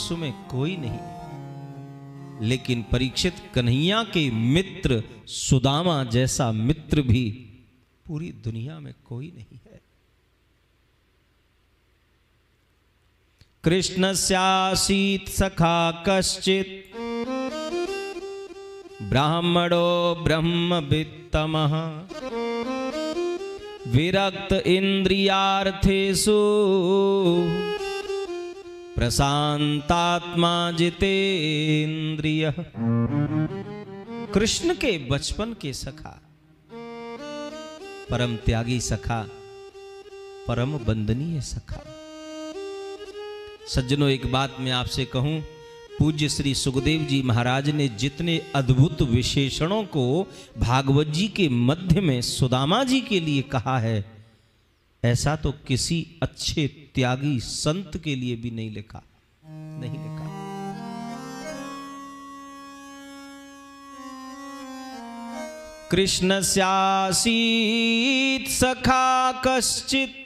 विश्व में कोई नहीं, लेकिन परीक्षित कन्हैया के मित्र सुदामा जैसा मित्र भी पूरी दुनिया में कोई नहीं है। कृष्णस्यासीत् सखा कश्चित् ब्राह्मणो ब्रह्मवित्तमः विरक्त इंद्रियार्थेषु प्रशांतात्मा जितेन्द्रियः। कृष्ण के बचपन के सखा, परम त्यागी सखा, परम वंदनीय सखा। सज्जनों, एक बात मैं आपसे कहूं, पूज्य श्री सुखदेव जी महाराज ने जितने अद्भुत विशेषणों को भागवत जी के मध्य में सुदामा जी के लिए कहा है, ऐसा तो किसी अच्छे त्यागी संत के लिए भी नहीं लिखा, नहीं लिखा। कृष्णस्यासीत् सखा कश्चित्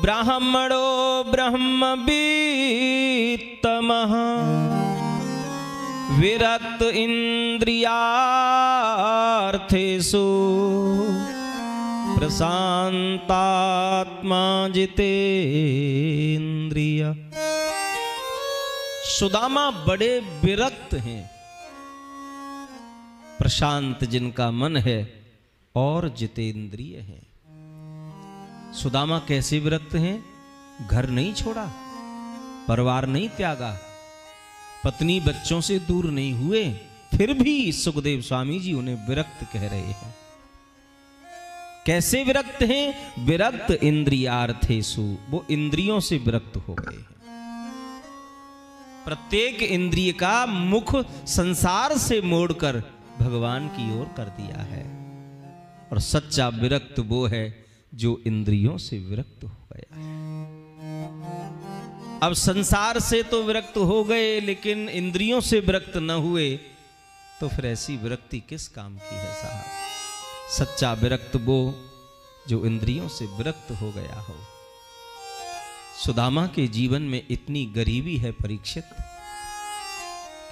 ब्राह्मणो ब्रह्मवित्तमः विरक्त इंद्रियार्थेषु प्रशांतात्मा जितेन्द्रिय। सुदामा बड़े विरक्त हैं, प्रशांत जिनका मन है और जितेंद्रिय है। सुदामा कैसे विरक्त हैं? घर नहीं छोड़ा, परिवार नहीं त्यागा, पत्नी बच्चों से दूर नहीं हुए, फिर भी सुखदेव स्वामी जी उन्हें विरक्त कह रहे हैं। कैसे विरक्त हैं? विरक्त इंद्रियार्थेषु, वो इंद्रियों से विरक्त हो गए हैं। प्रत्येक इंद्रिय का मुख संसार से मोड़कर भगवान की ओर कर दिया है। और सच्चा विरक्त वो है जो इंद्रियों से विरक्त हो गया है। अब संसार से तो विरक्त हो गए, लेकिन इंद्रियों से विरक्त न हुए, तो फिर ऐसी विरक्ति किस काम की है साहब? सच्चा विरक्त वो जो इंद्रियों से विरक्त हो गया हो। सुदामा के जीवन में इतनी गरीबी है परीक्षित,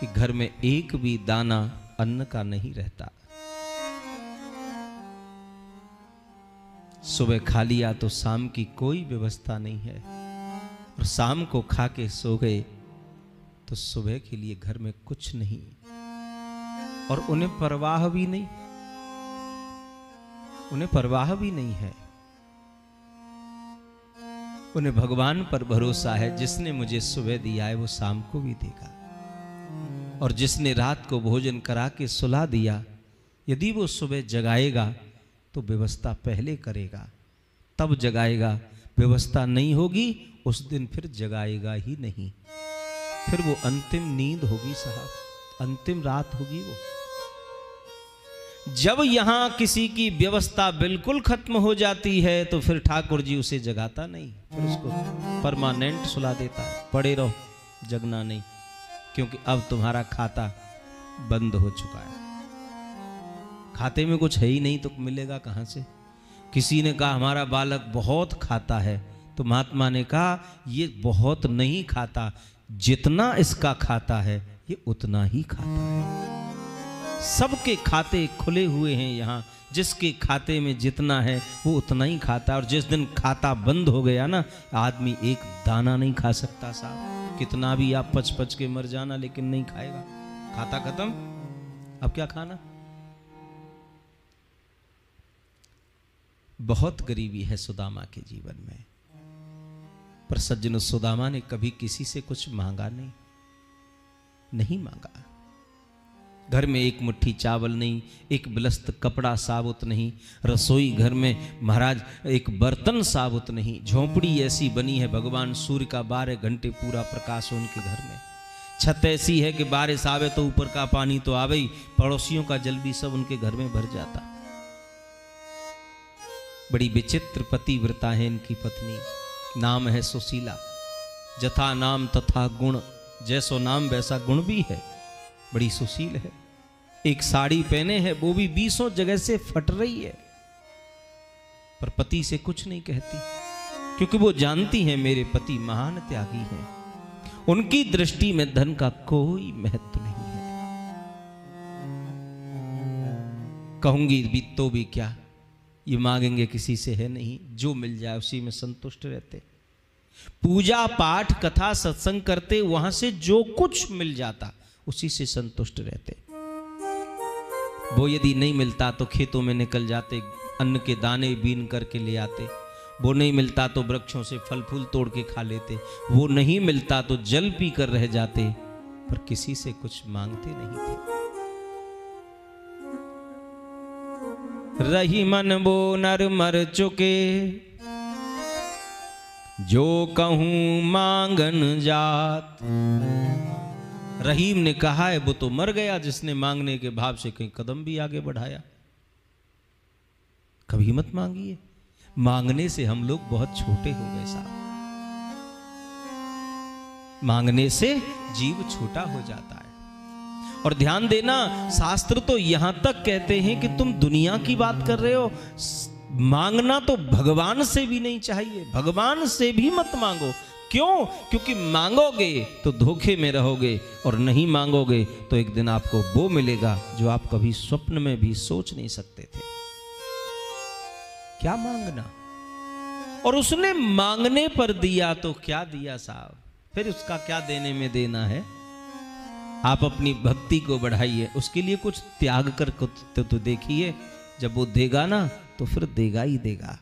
कि घर में एक भी दाना अन्न का नहीं रहता। सुबह खा लिया तो शाम की कोई व्यवस्था नहीं है, और शाम को खा के सो गए तो सुबह के लिए घर में कुछ नहीं, और उन्हें परवाह भी नहीं, उन्हें परवाह भी नहीं है। उन्हें भगवान पर भरोसा है, जिसने मुझे सुबह दिया है वो शाम को भी देगा, और जिसने रात को भोजन करा के सुला दिया, यदि वो सुबह जगाएगा तो व्यवस्था पहले करेगा, तब जगाएगा। व्यवस्था नहीं होगी उस दिन फिर जगाएगा ही नहीं, फिर वो अंतिम नींद होगी साहब, अंतिम रात होगी वो। जब यहां किसी की व्यवस्था बिल्कुल खत्म हो जाती है तो फिर ठाकुर जी उसे जगाता नहीं, फिर उसको परमानेंट सुला देता है, पड़े रहो, जगना नहीं, क्योंकि अब तुम्हारा खाता बंद हो चुका है। खाते में कुछ है ही नहीं तो मिलेगा कहां से? किसी ने कहा हमारा बालक बहुत खाता है, तो महात्मा ने कहा ये बहुत नहीं खाता, जितना इसका खाता है ये उतना ही खाता है। सबके खाते खुले हुए हैं यहाँ, जिसके खाते में जितना है वो उतना ही खाता है। और जिस दिन खाता बंद हो गया ना, आदमी एक दाना नहीं खा सकता साहब। कितना भी आप पच पच के मर जाना, लेकिन नहीं खाएगा, खाता खत्म, अब क्या खाना? बहुत गरीबी है सुदामा के जीवन में, पर सज्जनों, सुदामा ने कभी किसी से कुछ मांगा नहीं मांगा। घर में एक मुट्ठी चावल नहीं, एक बिलस्त कपड़ा साबुत नहीं, रसोई घर में महाराज एक बर्तन साबुत नहीं। झोंपड़ी ऐसी बनी है, भगवान सूर्य का 12 घंटे पूरा प्रकाश उनके घर में। छत ऐसी है कि बारिश आवे तो ऊपर का पानी तो आवे ही, पड़ोसियों का जल भी सब उनके घर में भर जाता। बड़ी विचित्र पतिव्रता है इनकी पत्नी, नाम है सुशीला। जथा नाम तथा गुण, जैसो नाम वैसा गुण भी है, बड़ी सुशील है। एक साड़ी पहने है, वो भी 20 जगह से फट रही है, पर पति से कुछ नहीं कहती, क्योंकि वो जानती है मेरे पति महान त्यागी हैं। उनकी दृष्टि में धन का कोई महत्व नहीं है। कहूंगी भी तो भी क्या, ये मांगेंगे किसी से है नहीं, जो मिल जाए उसी में संतुष्ट रहते। पूजा पाठ कथा सत्संग करते, वहां से जो कुछ मिल जाता उसी से संतुष्ट रहते। वो यदि नहीं मिलता तो खेतों में निकल जाते, अन्न के दाने बीन करके ले आते। वो नहीं मिलता तो वृक्षों से फल फूल तोड़ के खा लेते। वो नहीं मिलता तो जल पी कर रह जाते, पर किसी से कुछ मांगते नहीं थे। रही मन वो नर मर चुके, जो कहूं मांगन जात। रहीम ने कहा है वो तो मर गया जिसने मांगने के भाव से कहीं कदम भी आगे बढ़ाया। कभी मत मांगिए, मांगने से हम लोग बहुत छोटे हो गए साहब। मांगने से जीव छोटा हो जाता है। और ध्यान देना, शास्त्र तो यहां तक कहते हैं कि तुम दुनिया की बात कर रहे हो, मांगना तो भगवान से भी नहीं चाहिए। भगवान से भी मत मांगो। क्यों? क्योंकि मांगोगे तो धोखे में रहोगे, और नहीं मांगोगे तो एक दिन आपको वो मिलेगा जो आप कभी स्वप्न में भी सोच नहीं सकते थे। क्या मांगना? और उसने मांगने पर दिया तो क्या दिया साहब, फिर उसका क्या देने में देना है। आप अपनी भक्ति को बढ़ाइए, उसके लिए कुछ त्याग कर तो देखिए। जब वो देगा ना तो फिर देगा ही देगा।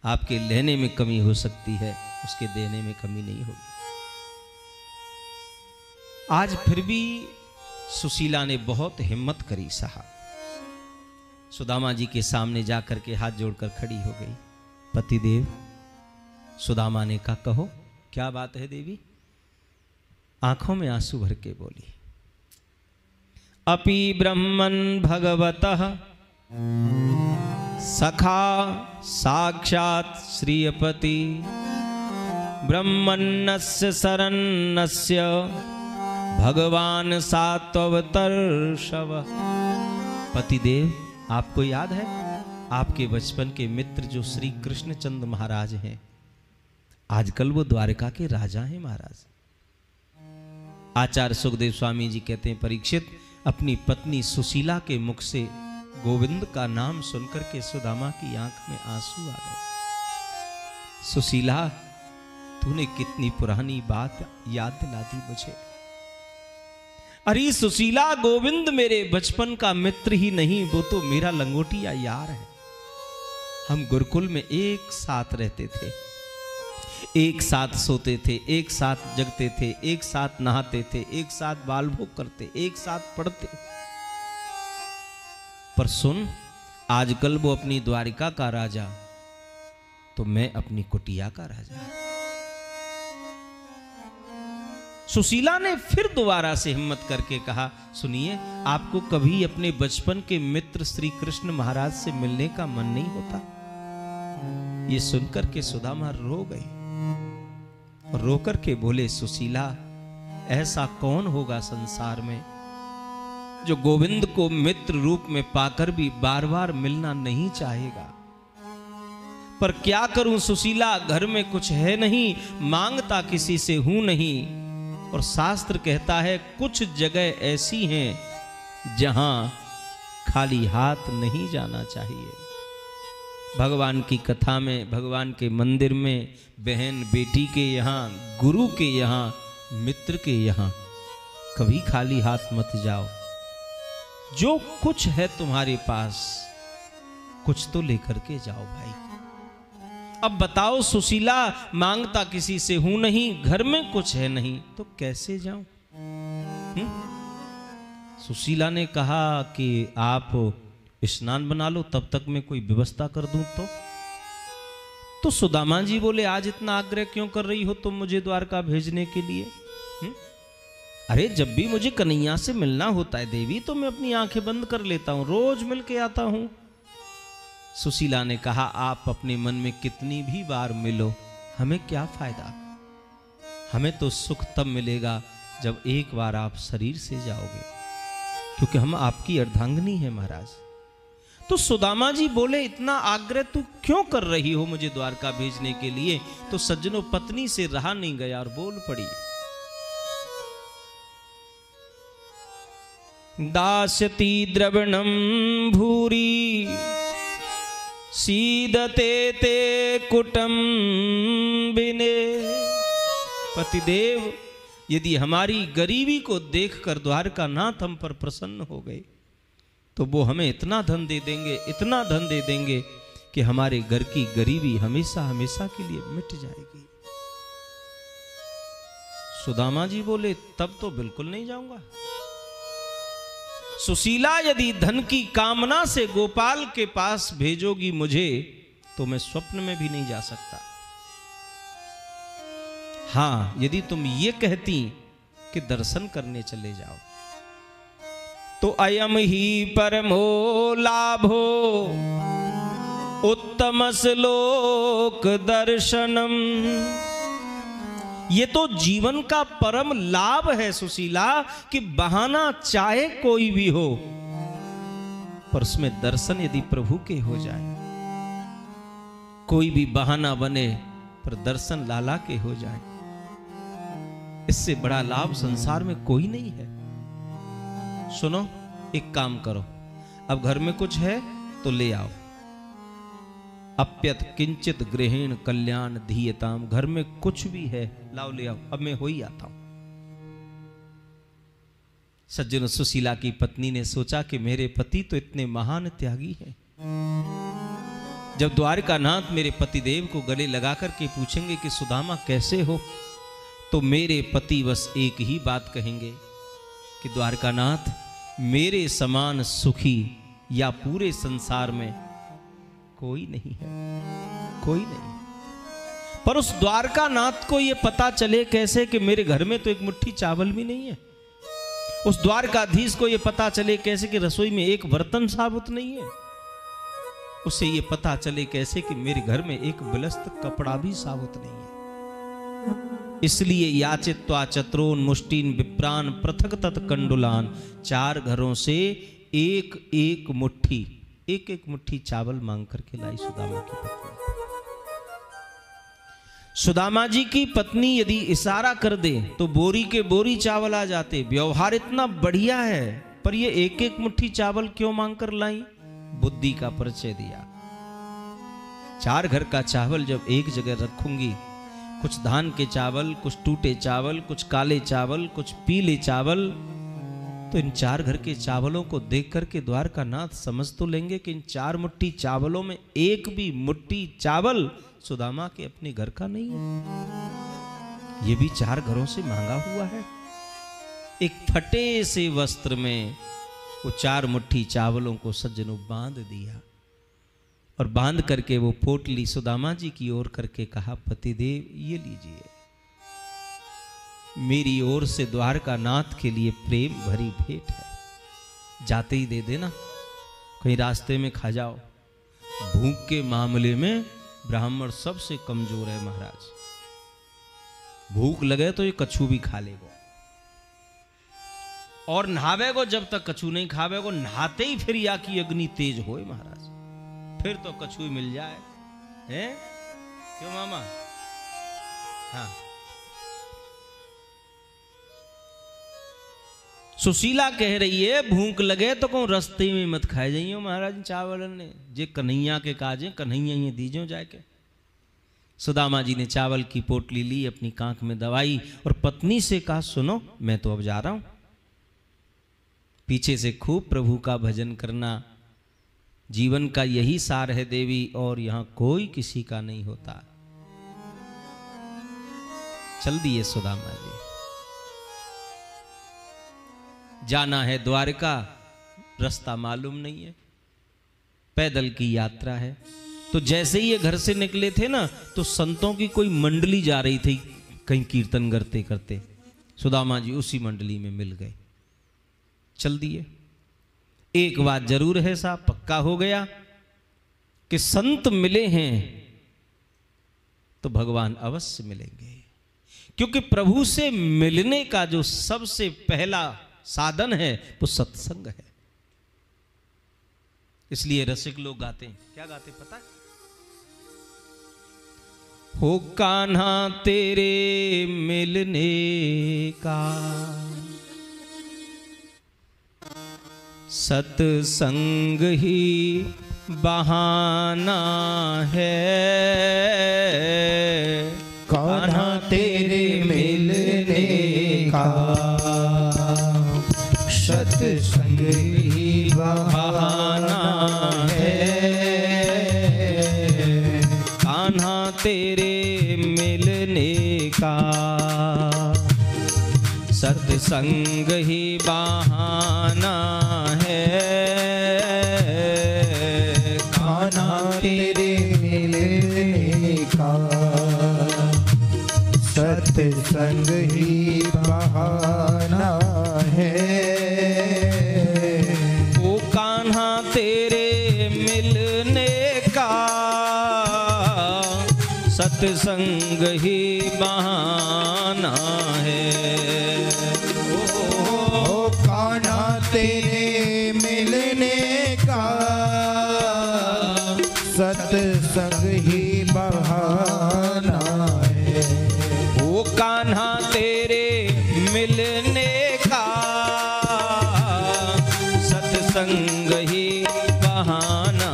आपके लेने में कमी हो सकती है, उसके देने में कमी नहीं होगी। आज फिर भी सुशीला ने बहुत हिम्मत करी साहब। सुदामा जी के सामने जाकर के हाथ जोड़कर खड़ी हो गई। पतिदेव, सुदामा ने कहा कहो क्या बात है देवी। आंखों में आंसू भर के बोली, अपि ब्रह्मन् भगवतः सखा साक्षात् श्रीयपति, ब्रह्मण्यस्य शरण्यस्य भगवान सात्वतर्षव। पतिदेव, आपको याद है आपके बचपन के मित्र जो श्री कृष्णचंद्र महाराज हैं, आजकल वो द्वारका के राजा हैं महाराज। आचार्य सुखदेव स्वामी जी कहते हैं, परीक्षित, अपनी पत्नी सुशीला के मुख से गोविंद का नाम सुनकर के सुदामा की आंख में आंसू आ गए। सुशीला, तूने कितनी पुरानी बात याद दिला दी मुझे। अरे सुशीला, गोविंद मेरे बचपन का मित्र ही नहीं, वो तो मेरा लंगोटिया यार है। हम गुरुकुल में एक साथ रहते थे, एक साथ सोते थे, एक साथ जगते थे, एक साथ नहाते थे, एक साथ बाल भोग करते, एक साथ पढ़ते। पर सुन, आजकल वो अपनी द्वारिका का राजा, तो मैं अपनी कुटिया का राजा। सुशीला ने फिर दोबारा से हिम्मत करके कहा, सुनिए, आपको कभी अपने बचपन के मित्र श्री कृष्ण महाराज से मिलने का मन नहीं होता? ये सुनकर के सुदामा रो गई। रो करके बोले, सुशीला, ऐसा कौन होगा संसार में जो गोविंद को मित्र रूप में पाकर भी बार बार मिलना नहीं चाहेगा। पर क्या करूं सुशीला, घर में कुछ है नहीं, मांगता किसी से हूं नहीं। और शास्त्र कहता है कुछ जगह ऐसी हैं जहां खाली हाथ नहीं जाना चाहिए। भगवान की कथा में, भगवान के मंदिर में, बहन बेटी के यहाँ, गुरु के यहाँ, मित्र के यहाँ कभी खाली हाथ मत जाओ। जो कुछ है तुम्हारे पास, कुछ तो लेकर के जाओ भाई। अब बताओ सुशीला, मांगता किसी से हूं नहीं, घर में कुछ है नहीं, तो कैसे जाऊं? सुशीला ने कहा कि आप स्नान बना लो, तब तक मैं कोई व्यवस्था कर दूं। तो सुदामा जी बोले, आज इतना आग्रह क्यों कर रही हो तुम मुझे द्वारका भेजने के लिए? अरे जब भी मुझे कन्हैया से मिलना होता है देवी, तो मैं अपनी आंखें बंद कर लेता हूं, रोज मिल के आता हूं। सुशीला ने कहा, आप अपने मन में कितनी भी बार मिलो, हमें क्या फायदा। हमें तो सुख तब मिलेगा जब एक बार आप शरीर से जाओगे, क्योंकि हम आपकी अर्धांगिनी हैं महाराज। तो सुदामा जी बोले, इतना आग्रह तू क्यों कर रही हो मुझे द्वारका भेजने के लिए? तो सज्जनों, पत्नी से रहा नहीं गया और बोल पड़ी, दास्यति द्रविणं भूरि सीदते ते कुटुम्बिने। पतिदेव, यदि हमारी गरीबी को देखकर द्वारकानाथ हम पर प्रसन्न हो गए तो वो हमें इतना धन दे देंगे, इतना धन दे देंगे कि हमारे घर की गरीबी हमेशा हमेशा के लिए मिट जाएगी। सुदामा जी बोले, तब तो बिल्कुल नहीं जाऊंगा। सुशीला, यदि धन की कामना से गोपाल के पास भेजोगी मुझे तो मैं स्वप्न में भी नहीं जा सकता। हां, यदि तुम ये कहती कि दर्शन करने चले जाओ तो अयम ही परमो लाभो उत्तम श्लोक दर्शनम। ये तो जीवन का परम लाभ है सुशीला कि बहाना चाहे कोई भी हो पर उसमें दर्शन यदि प्रभु के हो जाए। कोई भी बहाना बने पर दर्शन लाला के हो जाए, इससे बड़ा लाभ संसार में कोई नहीं है। सुनो, एक काम करो, अब घर में कुछ है तो ले आओ। अप्यत किंचित गृहेण कल्याण धीयताम। घर में कुछ भी है लाओ, ले आओ, अब मैं हो ही आता हूं। सज्जनों, सुशीला की पत्नी ने सोचा कि मेरे पति तो इतने महान त्यागी हैं, जब द्वारकानाथ मेरे पतिदेव को गले लगा करके पूछेंगे कि सुदामा कैसे हो, तो मेरे पति बस एक ही बात कहेंगे कि द्वारकानाथ, मेरे समान सुखी या पूरे संसार में कोई नहीं है, कोई नहीं। पर उस द्वारकानाथ को यह पता चले कैसे कि मेरे घर में तो एक मुट्ठी चावल भी नहीं है। उस द्वारकाधीश को यह पता चले कैसे कि रसोई में एक बर्तन साबुत नहीं है। उसे यह पता चले कैसे कि मेरे घर में एक बिलस्त कपड़ा भी साबुत नहीं है। इसलिए याचित्वा चत्रोन मुष्टीन विप्रान पृथक तत्कंडुलान। 4 घरों से एक एक मुट्ठी चावल मांग करके लाई सुदामा की पत्नी। सुदामा जी की पत्नी यदि इशारा कर दे तो बोरी के बोरी चावल आ जाते। व्यवहार इतना बढ़िया है, पर ये एक एक मुट्ठी चावल क्यों मांग कर लाई? बुद्धि का परिचय दिया। 4 घर का चावल जब एक जगह रखूंगी, कुछ धान के चावल, कुछ टूटे चावल, कुछ काले चावल, कुछ पीले चावल, तो इन 4 घर के चावलों को देख करके द्वारकानाथ समझ तो लेंगे कि इन 4 मुट्ठी चावलों में एक भी मुट्ठी चावल सुदामा के अपने घर का नहीं है। ये भी 4 घरों से मांगा हुआ है। एक फटे से वस्त्र में वो 4 मुट्ठी चावलों को सज्जनों बांध दिया और बांध करके वो पोटली सुदामा जी की ओर करके कहा, पतिदेव ये लीजिए, मेरी ओर से द्वारकानाथ के लिए प्रेम भरी भेंट है। जाते ही दे देना, कहीं रास्ते में खा जाओ। भूख के मामले में ब्राह्मण सबसे कमजोर है महाराज। भूख लगे तो ये कछू भी खा लेगो, और नहावेगो जब तक कछू नहीं खावेगो, नहाते ही फिर या की अग्नि तेज होए महाराज, फिर तो कछू मिल जाए। हैं क्यों मामा? हाँ, सुशीला कह रही है भूख लगे तो कहूं रास्ते में मत खाए जाइयो महाराज चावल ने, जे कन्हैया के काजे कन्हैया ये दीजो जाके। सुदामा जी ने चावल की पोटली ली, अपनी कांख में दबाई और पत्नी से कहा, सुनो मैं तो अब जा रहा हूं, पीछे से खूब प्रभु का भजन करना। जीवन का यही सार है देवी, और यहां कोई किसी का नहीं होता। चल दिए सुदामा जी। जाना है द्वारका, रास्ता मालूम नहीं है, पैदल की यात्रा है। तो जैसे ही ये घर से निकले थे ना, तो संतों की कोई मंडली जा रही थी कहीं कीर्तन करते करते। सुदामा जी उसी मंडली में मिल गए, चल दिए। एक बात जरूर है, साहब पक्का हो गया कि संत मिले हैं तो भगवान अवश्य मिलेंगे, क्योंकि प्रभु से मिलने का जो सबसे पहला साधन है वो सत्संग है। इसलिए रसिक लोग गाते हैं, क्या गाते पता है? हो कान्हा तेरे मिलने का सत्संग ही बहाना है, कान्हा तेरे मिलने का सत्संग ही बहाना है, कान्हा तेरे मिलने का सत्संग ही बहाना है, कान्हा तेरे मिलने का सत्संग ही बहाना है, ओ कान्हा तेरे मिलने का सत्संग ही बहाना है, ओ कान्हा तेरे मिलने का सत्संग ही बहाना है, ओ कान्हा तेरे मिलने का सत्संग ही बहाना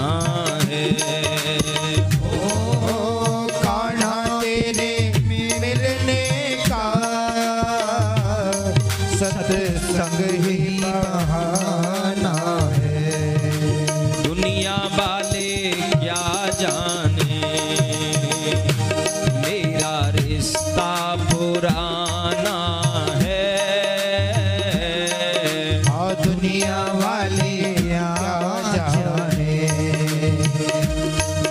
है, ओ कान्हा तेरे मिलने का सत्संग ही बहाना है, दुनिया वाले क्या जाने मेरा रिश्ता पुराना है, दुनिया वाले क्या जाने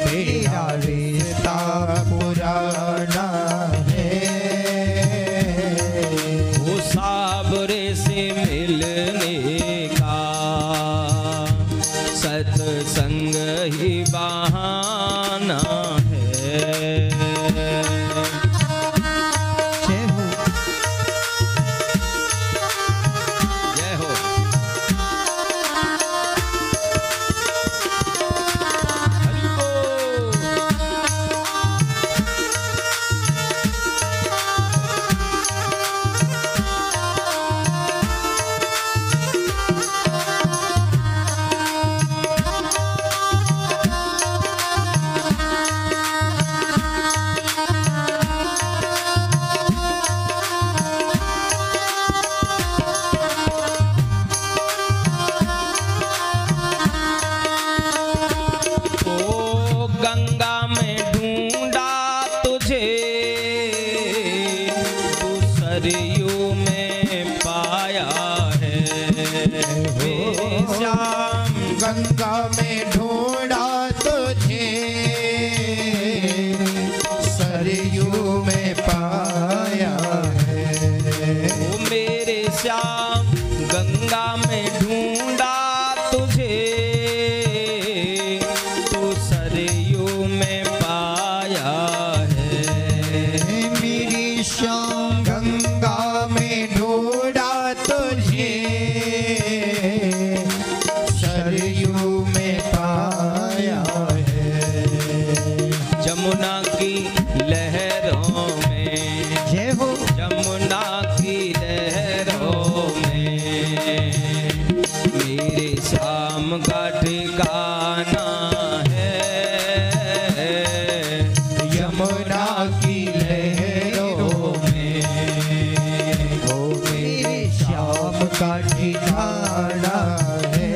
मेरा रिश्ता पुराना है, वो साबरे से मिलने का सत्संग ही बहाना है। जय हो जय हो। हरि बोल। गंगा में ढूंढा तुझे, तू सरयू में पाया है, मेरे श्याम। गंगा में ढूंढा तुझे, सरयू में पाया है, ओ मेरे श्याम गंगा में ढूंढा तुझे, तू सरयू में पाया है, मेरी श्याम गंगा में ढूंढा तुझे, सरयू में पाया है, जमुना की लहरों में, जय हो जमुना की लहरों में मेरे श्याम का ठिकाना है, यमुना की लहरों में वो मेरे श्याम का ठिकाना है,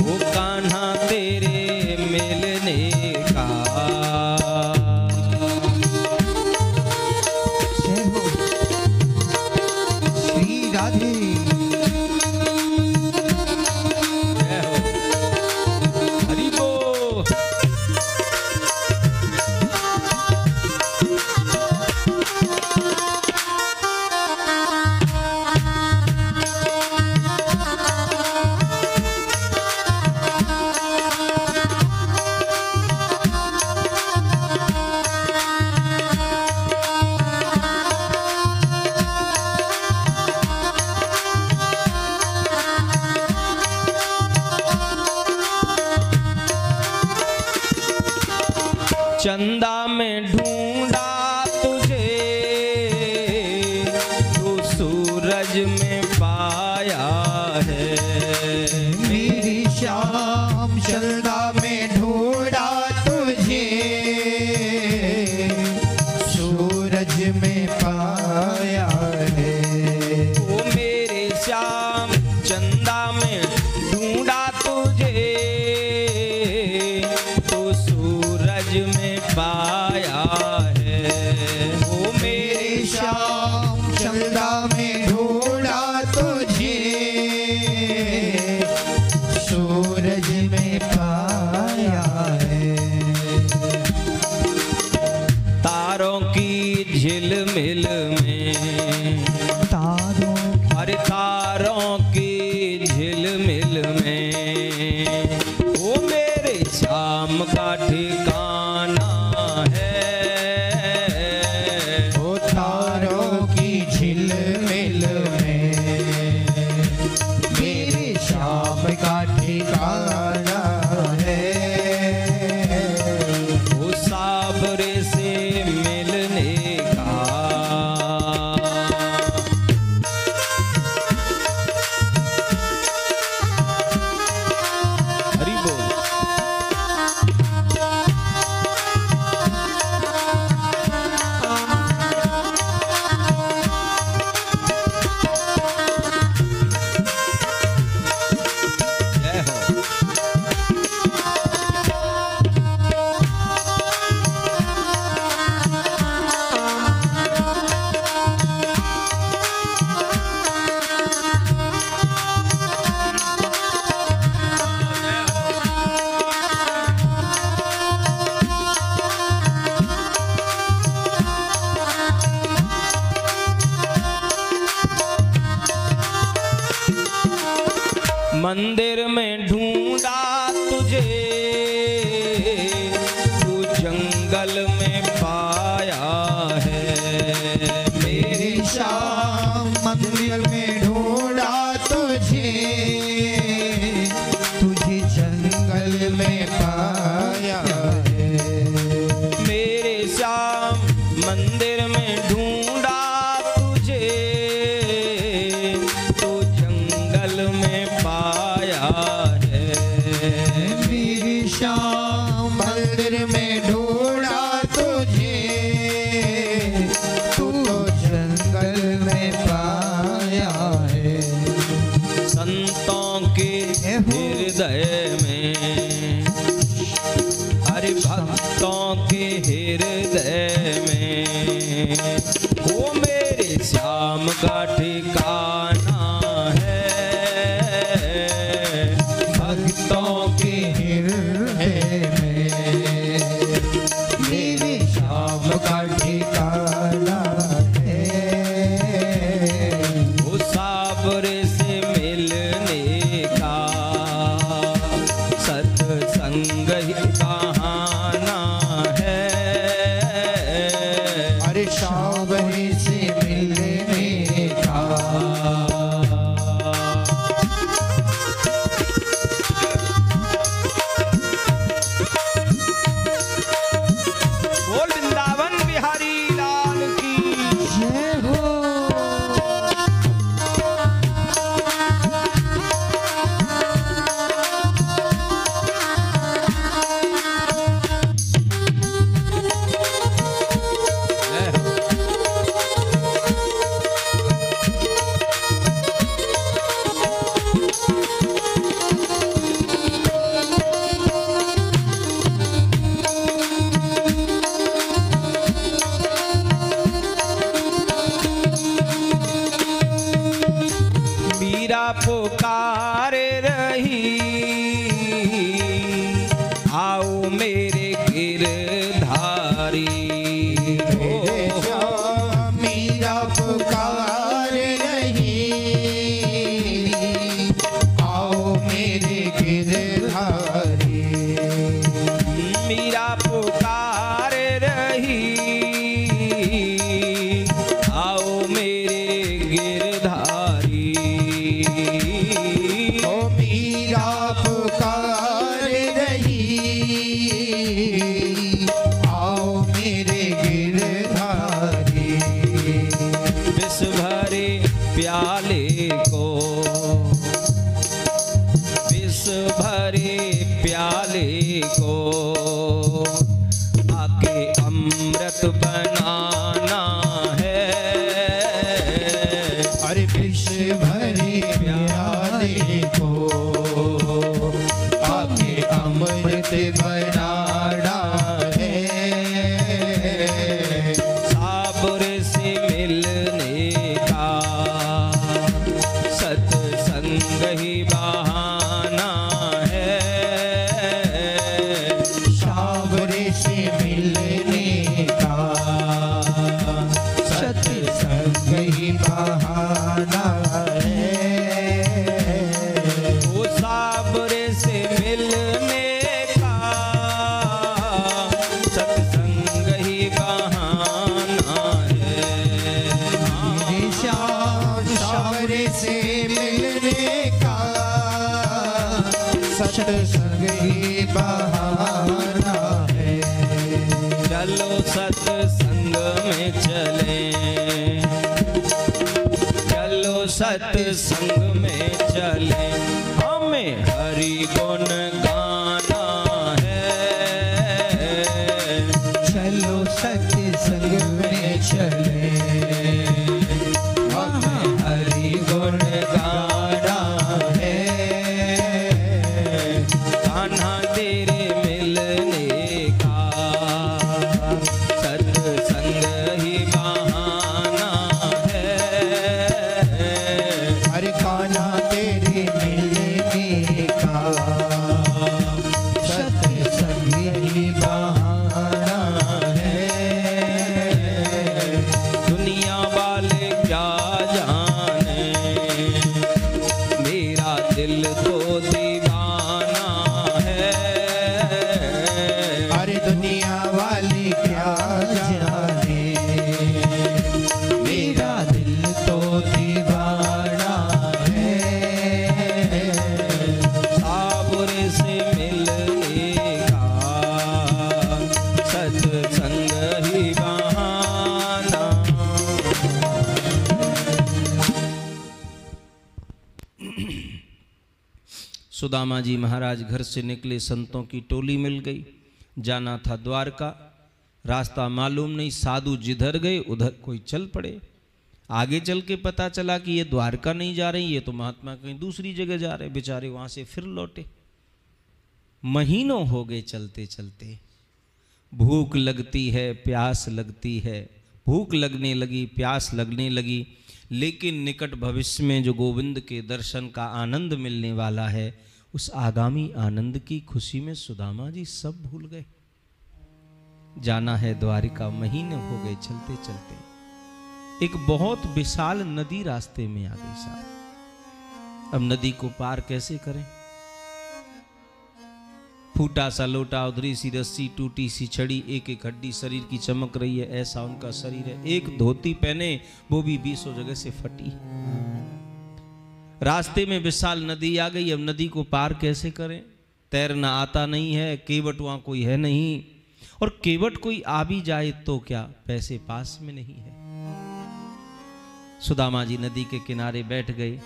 वो कान्हा तेरे मिलने का जय हो श्री राधे। जय हो। हरि बोल। चंदा में ढूंढा तुझे, तू सूरज में पाया है, श्याम चंदा में ढूंढा तुझे, सूरज में पाया है। ओ मेरे श्याम चंदा में ढूंढा तुझे, तो सूरज में पाया है। ओ मेरे श्याम चंदा में ढूंढा तुझे, सूरज में पाया है। तारों की झिलमिल में, तारों अरे तारों की झिलमिल में, वो मेरे श्याम का ठिकाना है। ओ तारों की झिलमिल में, मेरे श्याम का ठिकाना है। वो साबरे से मिलने का, हरि बोल। जय हो। मंदिर में ढूंढा तुझे, तू जंगल में पाया है। मेरे श्याम मंदिर में ढूंढा तुझे, तुझे जंगल में पाया है। मेरे श्याम मंदिर में ढूंढा तुझे, तो जंगल में पाया है। मेरे श्याम मंदिर में ढूंढा तुझे, तू जंगल में पाया है। संतों के हृदय में, हरि भक्तों के हृदय में, वो मेरे श्याम का ठिकाना है। भक्तों के हृदय में, मेरे श्याम का ठिकाना है। वो साबरे से मिलने का सत्संग ही बहाना है। अरे सावरी से मिलने का, वाले को आके अमृत बनाना है। अरे विष भरी प्याले को आके अमृत बनाना है। साबर से मिलने का सत्संग ही बहाना है। सावरे से मिलने का सत्संग ही बहाना है। वो साबरे से मिलने का सत्संग ही बहाना है। मेरे श्याम सावरे से मिलने का सत्संग ही बहाना है। चलो सत्संग में चले, चलो सत्संग में चले, हमें हरि गुण गाना है। चलो सत्संग में चले, हमें हरि गुण गाना है। कान्हा तेरे मिलने का सत्संग ही बहाना है। हरे कान्हा तेरे मिलने का सत्संग ही बहाना है। दुनिया वाले क्या जाने मेरा दिल तो दीवाना है। अरे दुनिया वाली क्या जाने मेरा दिल तो दीवाना है। साबुरे से मिलने का सत्संग ही बहाना। सुदामा जी महाराज घर से निकले, संतों की टोली मिल गई। जाना था द्वारका, रास्ता मालूम नहीं, साधु जिधर गए उधर कोई चल पड़े। आगे चल के पता चला कि ये द्वारका नहीं जा रही, ये तो महात्मा कहीं दूसरी जगह जा रहे। बेचारे वहां से फिर लौटे। महीनों हो गए चलते चलते। भूख लगती है, प्यास लगती है, भूख लगने लगी, प्यास लगने लगी, लेकिन निकट भविष्य में जो गोविंद के दर्शन का आनंद मिलने वाला है, उस आगामी आनंद की खुशी में सुदामा जी सब भूल गए। जाना है द्वारिका, महीने हो गए चलते चलते। एक बहुत विशाल नदी रास्ते में आ गई साहब। अब नदी को पार कैसे करें? फूटा सा लोटा, उधरी सी रस्सी, टूटी सी छड़ी, एक एक हड्डी शरीर की चमक रही है, ऐसा उनका शरीर है। एक धोती पहने, वो भी 20 जगह से फटी। रास्ते में विशाल नदी आ गई। अब नदी को पार कैसे करें? तैरना आता नहीं है, केवट वहां कोई है नहीं, और केवट कोई आ भी जाए तो क्या, पैसे पास में नहीं है। सुदामा जी नदी के किनारे बैठ गए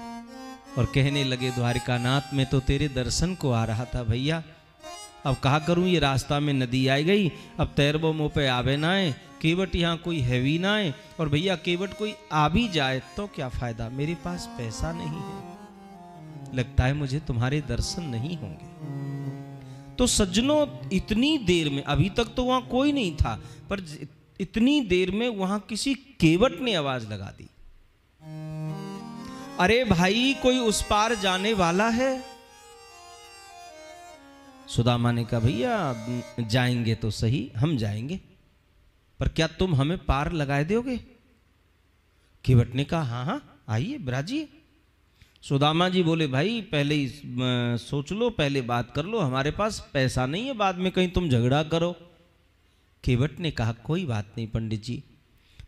और कहने लगे, द्वारिकानाथ में तो तेरे दर्शन को आ रहा था भैया, अब कहा करूं, ये रास्ता में नदी आई गई, अब तैरबो मुँह पे आवे ना आए, केवट यहाँ कोई हैवी ना आए, और भैया केवट कोई आ भी जाए तो क्या फायदा, मेरे पास पैसा नहीं है, लगता है मुझे तुम्हारे दर्शन नहीं होंगे। तो सज्जनों, इतनी देर में, अभी तक तो वहां कोई नहीं था, पर इतनी देर में वहां किसी केवट ने आवाज लगा दी, अरे भाई कोई उस पार जाने वाला है। सुदामा ने कहा, भैया जाएंगे तो सही, हम जाएंगे, पर क्या तुम हमें पार लगा दोगे? केवट ने कहा, हाँ हाँ आइए बिराजिए। सुदामा जी बोले, भाई पहले ही सोच लो, पहले बात कर लो, हमारे पास पैसा नहीं है, बाद में कहीं तुम झगड़ा करो। केवट ने कहा, कोई बात नहीं पंडित जी,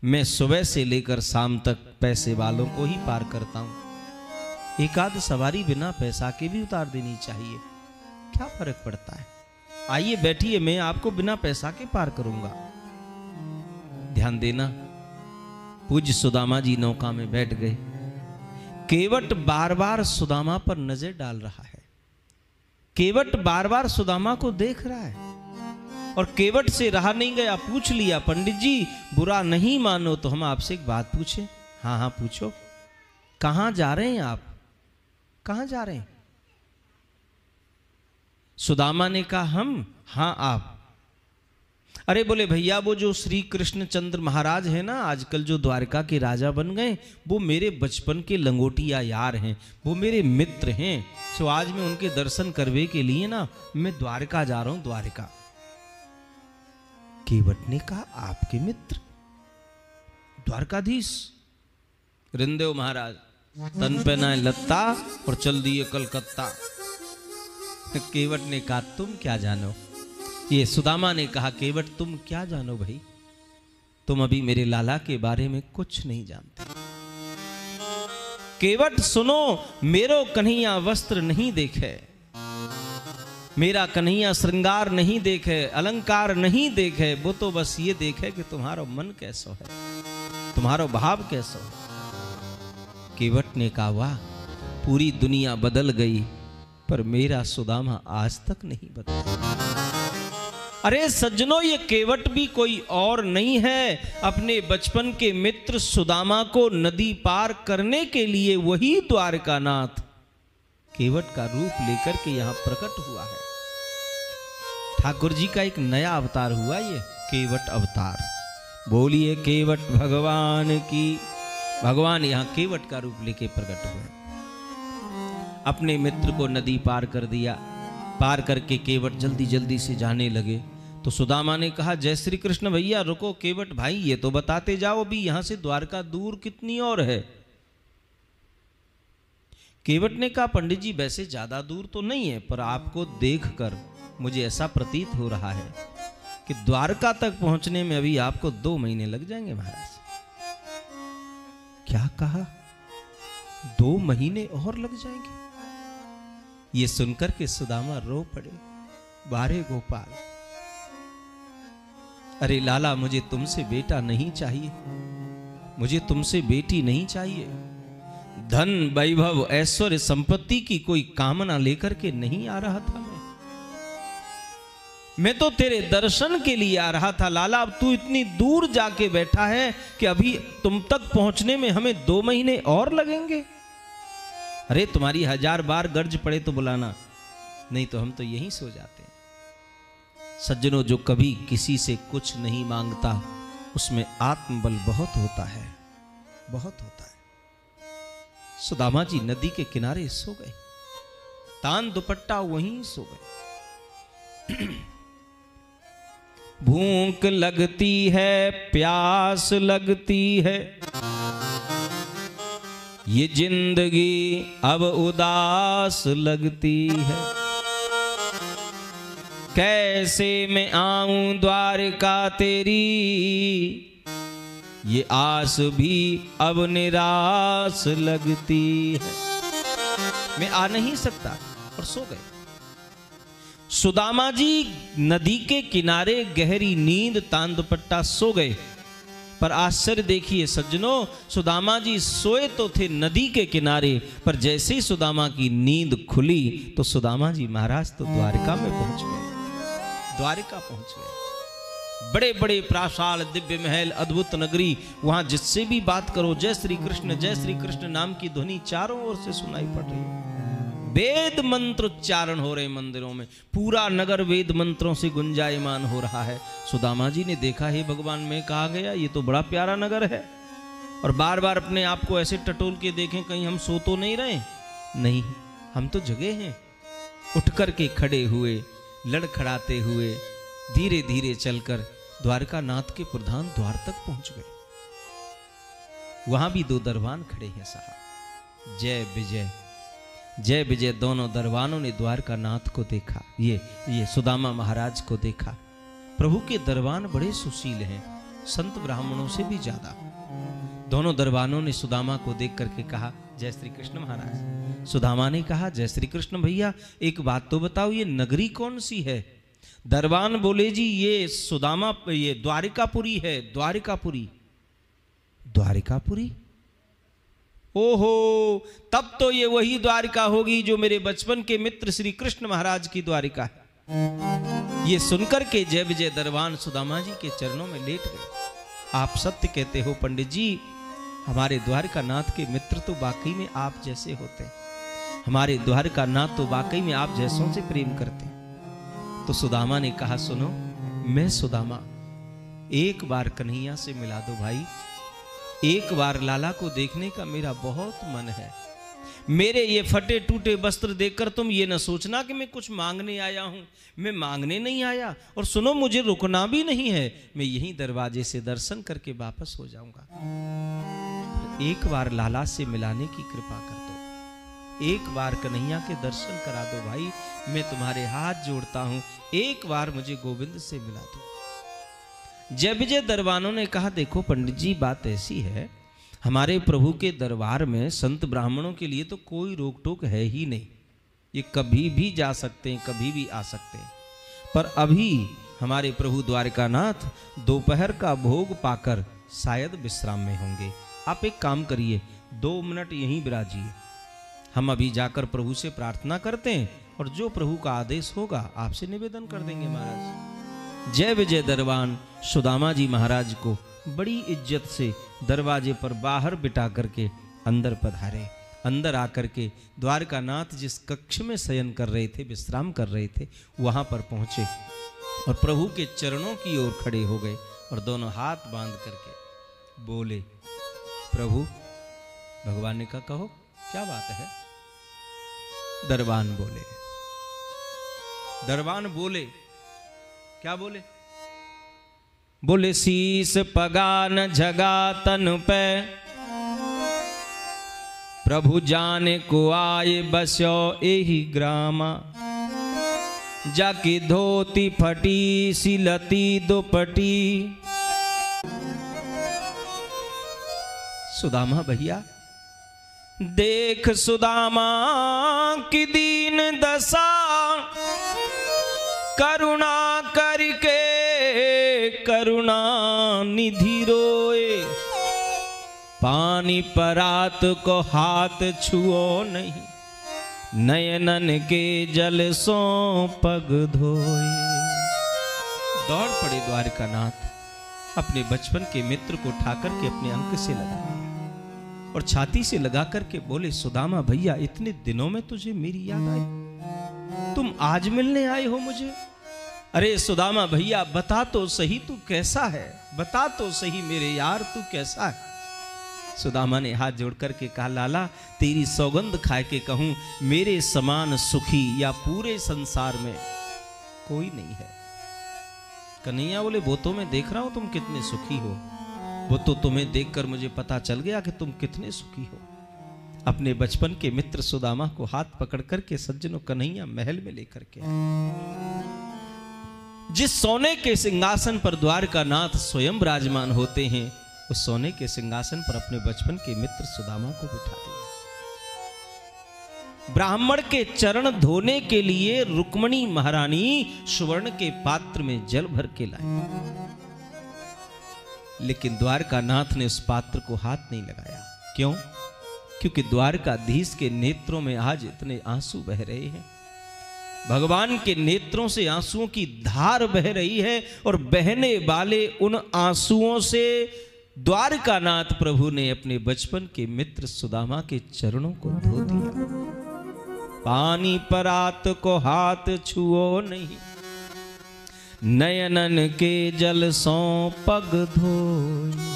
मैं सुबह से लेकर शाम तक पैसे वालों को ही पार करता हूं, एक आध सवारी बिना पैसा के भी उतार देनी चाहिए, क्या फर्क पड़ता है, आइए बैठिए, मैं आपको बिना पैसा के पार करूंगा। ध्यान देना, पूज्य सुदामा जी नौका में बैठ गए। केवट बार बार सुदामा पर नजर डाल रहा है। केवट बार बार सुदामा को देख रहा है और केवट से रहा नहीं गया, पूछ लिया, पंडित जी बुरा नहीं मानो तो हम आपसे एक बात पूछें। हाँ हाँ पूछो, कहां जा रहे हैं आप, कहां जा रहे हैं? सुदामा ने कहा हम, हाँ आप। अरे बोले भैया वो जो श्री कृष्णचंद्र महाराज है ना, आजकल जो द्वारका के राजा बन गए, वो मेरे बचपन के लंगोटिया यार हैं, वो मेरे मित्र हैं। सो आज मैं उनके दर्शन करने के लिए ना मैं द्वारका जा रहा हूं, द्वारका। केवट ने कहा आपके मित्र द्वारकाधीश? रिंदेव महाराज तन पहनाए लत्ता और चल दिए कलकत्ता। केवट ने कहा तुम क्या जानो? ये सुदामा ने कहा केवट तुम क्या जानो भाई, तुम अभी मेरे लाला के बारे में कुछ नहीं जानते। केवट सुनो, मेरो कन्हैया वस्त्र नहीं देखे, मेरा कन्हैया श्रृंगार नहीं देखे, अलंकार नहीं देखे, वो तो बस ये देखे कि तुम्हारा मन कैसा है, तुम्हारा भाव कैसा है। केवट ने कहा वाह, पूरी दुनिया बदल गई पर मेरा सुदामा आज तक नहीं बदला। अरे सज्जनों, ये केवट भी कोई और नहीं है, अपने बचपन के मित्र सुदामा को नदी पार करने के लिए वही द्वारकानाथ केवट का रूप लेकर के यहां प्रकट हुआ है। ठाकुर जी का एक नया अवतार हुआ, ये केवट अवतार। बोलिए केवट भगवान की। भगवान यहां केवट का रूप लेके प्रकट हुए। अपने मित्र को नदी पार कर दिया, पार करके केवट जल्दी जल्दी से जाने लगे। तो सुदामा ने कहा जय श्री कृष्ण भैया रुको, केवट भाई ये तो बताते जाओ अभी यहां से द्वारका दूर कितनी और है? केवट ने कहा पंडित जी वैसे ज्यादा दूर तो नहीं है, पर आपको देखकर मुझे ऐसा प्रतीत हो रहा है कि द्वारका तक पहुंचने में अभी आपको 2 महीने लग जाएंगे महाराज। क्या कहा? 2 महीने और लग जाएंगे? ये सुनकर के सुदामा रो पड़े। बारे गोपाल, अरे लाला मुझे तुमसे बेटा नहीं चाहिए, मुझे तुमसे बेटी नहीं चाहिए। धन वैभव ऐश्वर्य संपत्ति की कोई कामना लेकर के नहीं आ रहा था मैं तो तेरे दर्शन के लिए आ रहा था। लाला अब तू इतनी दूर जाके बैठा है कि अभी तुम तक पहुंचने में हमें 2 महीने और लगेंगे। अरे तुम्हारी 1000 बार गर्ज पड़े तो बुलाना, नहीं तो हम तो यहीं सो जाते हैं। सज्जनों, जो कभी किसी से कुछ नहीं मांगता उसमें आत्मबल बहुत होता है, बहुत होता है। सुदामा जी नदी के किनारे सो गए, तान दुपट्टा वहीं सो गए। भूख लगती है, प्यास लगती है, ये जिंदगी अब उदास लगती है। कैसे मैं आऊं द्वारका तेरी, ये आस भी अब निराश लगती है। मैं आ नहीं सकता, और सो गए। सुदामा जी नदी के किनारे गहरी नींद तान दुपट्टा सो गए। पर आश्चर्य देखिए सज्जनों, सुदामा जी सोए तो थे नदी के किनारे, पर जैसे ही सुदामा की नींद खुली तो सुदामा जी महाराज तो द्वारका में पहुंच गए। द्वारका पहुंच गए। बड़े बड़े प्रासाद, दिव्य महल, अद्भुत नगरी, वहां जिससे भी बात करो जय श्री कृष्ण नाम की ध्वनि चारों ओर से सुनाई पड़ रही है। वेद मंत्र उच्चारण हो रहे मंदिरों में, पूरा नगर वेद मंत्रों से गुंजायमान हो रहा है। सुदामा जी ने देखा हे भगवान मैं कहा गया, ये तो बड़ा प्यारा नगर है। और बार बार अपने आप को ऐसे टटोल के देखें कहीं हम सो तो नहीं रहे। नहीं, हम तो जगे हैं। उठ कर के खड़े हुए, लड़खड़ाते हुए धीरे धीरे चलकर द्वारका नाथ के प्रधान द्वार तक पहुंच गए। वहां भी 2 दरबान खड़े हैं साहब, जय विजय जय विजय। दोनों दरबानों ने द्वारका नाथ को देखा, ये सुदामा महाराज को देखा। प्रभु के दरबान बड़े सुशील हैं, संत ब्राह्मणों से भी ज्यादा। दोनों दरबानों ने सुदामा को देख करके कहा जय श्री कृष्ण महाराज। सुदामा ने कहा जय श्री कृष्ण भैया, एक बात तो बताओ ये नगरी कौन सी है? दरबान बोले जी ये सुदामा, ये द्वारिकापुरी है, द्वारिकापुरी। द्वारिकापुरी? ओहो, तब तो ये वही द्वारिका होगी जो मेरे बचपन के मित्र श्री कृष्ण महाराज की द्वारिका है। ये सुनकर के जय विजय दरबान सुदामा जी के चरणों में लेट गए। आप सत्य कहते हो पंडित जी, हमारे द्वारिका नाथ के मित्र तो वाकई में आप जैसे होते हैं, हमारे द्वारिका नाथ तो वाकई में आप जैसों से प्रेम करते हैं। तो सुदामा ने कहा, सुनो, मैं सुदामा, एक बार कन्हैया से मिला दो भाई, एक बार लाला को देखने का मेरा बहुत मन है। मेरे ये फटे टूटे वस्त्र देखकर तुम ये न सोचना कि मैं कुछ मांगने आया हूं, मैं मांगने नहीं आया। और सुनो, मुझे रुकना भी नहीं है, मैं यहीं दरवाजे से दर्शन करके वापस हो जाऊंगा। एक बार लाला से मिलाने की कृपा कर दो, एक बार कन्हैया के दर्शन करा दो भाई, मैं तुम्हारे हाथ जोड़ता हूं, एक बार मुझे गोविंद से मिला दो। जय विजय दरबानों ने कहा, देखो पंडित जी, बात ऐसी है, हमारे प्रभु के दरबार में संत ब्राह्मणों के लिए तो कोई रोक टोक है ही नहीं, ये कभी भी जा सकते हैं, कभी भी आ सकते हैं। पर अभी हमारे प्रभु द्वारिकानाथ दोपहर का भोग पाकर शायद विश्राम में होंगे। आप एक काम करिए, 2 मिनट यहीं विराजिए, हम अभी जाकर प्रभु से प्रार्थना करते हैं और जो प्रभु का आदेश होगा आपसे निवेदन कर देंगे महाराज। जय विजय दरबान सुदामा जी महाराज को बड़ी इज्जत से दरवाजे पर बाहर बिठा करके अंदर पधारे। अंदर आकर के द्वारकानाथ जिस कक्ष में शयन कर रहे थे, विश्राम कर रहे थे, वहां पर पहुंचे और प्रभु के चरणों की ओर खड़े हो गए और दोनों हाथ बांध करके बोले, प्रभु। भगवान ने कहा, कहो क्या बात है। दरबान बोले, क्या बोले? बोले, शीस पगान जगा तन पे, प्रभु जाने को आए बस्यो एही ग्रामा, जाकी धोती फटी सिलती दुपटी। सुदामा भैया, देख सुदामा की दीन दशा, करुणा करके करुणा निधि रोए, पानी परात को हाथ छुओ नहीं, नयनन के जल सो पग धोए। दौड़ पड़े द्वारकानाथ, अपने बचपन के मित्र को उठाकर के अपने अंक से लगा और छाती से लगा करके बोले, सुदामा भैया, इतने दिनों में तुझे मेरी याद आई, तुम आज मिलने आए हो मुझे? अरे सुदामा भैया, बता तो सही तू कैसा है, बता तो सही मेरे यार, तू कैसा है। सुदामा ने हाथ जोड़ करके कहा, लाला तेरी सौगंध खाए के कहूं, मेरे समान सुखी या पूरे संसार में कोई नहीं है। कन्हैया बोले, वो तो मैं देख रहा हूं तुम कितने सुखी हो, वो तो तुम्हें देखकर मुझे पता चल गया कि तुम कितने सुखी हो। अपने बचपन के मित्र सुदामा को हाथ पकड़ करके सज्जनों कन्हैया महल में लेकर के, जिस सोने के सिंहासन पर द्वारकानाथ स्वयं विराजमान होते हैं, उस सोने के सिंहासन पर अपने बचपन के मित्र सुदामा को बिठा दिया। ब्राह्मण के चरण धोने के लिए रुक्मणी महारानी सुवर्ण के पात्र में जल भर के लाई, लेकिन द्वारकानाथ ने उस पात्र को हाथ नहीं लगाया। क्यों? क्योंकि द्वारकाधीश के नेत्रों में आज इतने आंसू बह रहे हैं, भगवान के नेत्रों से आंसुओं की धार बह रही है और बहने वाले उन आंसुओं से द्वारकानाथ प्रभु ने अपने बचपन के मित्र सुदामा के चरणों को धो दिया। पानी परात को हाथ छुओ नहीं, नयनन के जल सो पग धोए।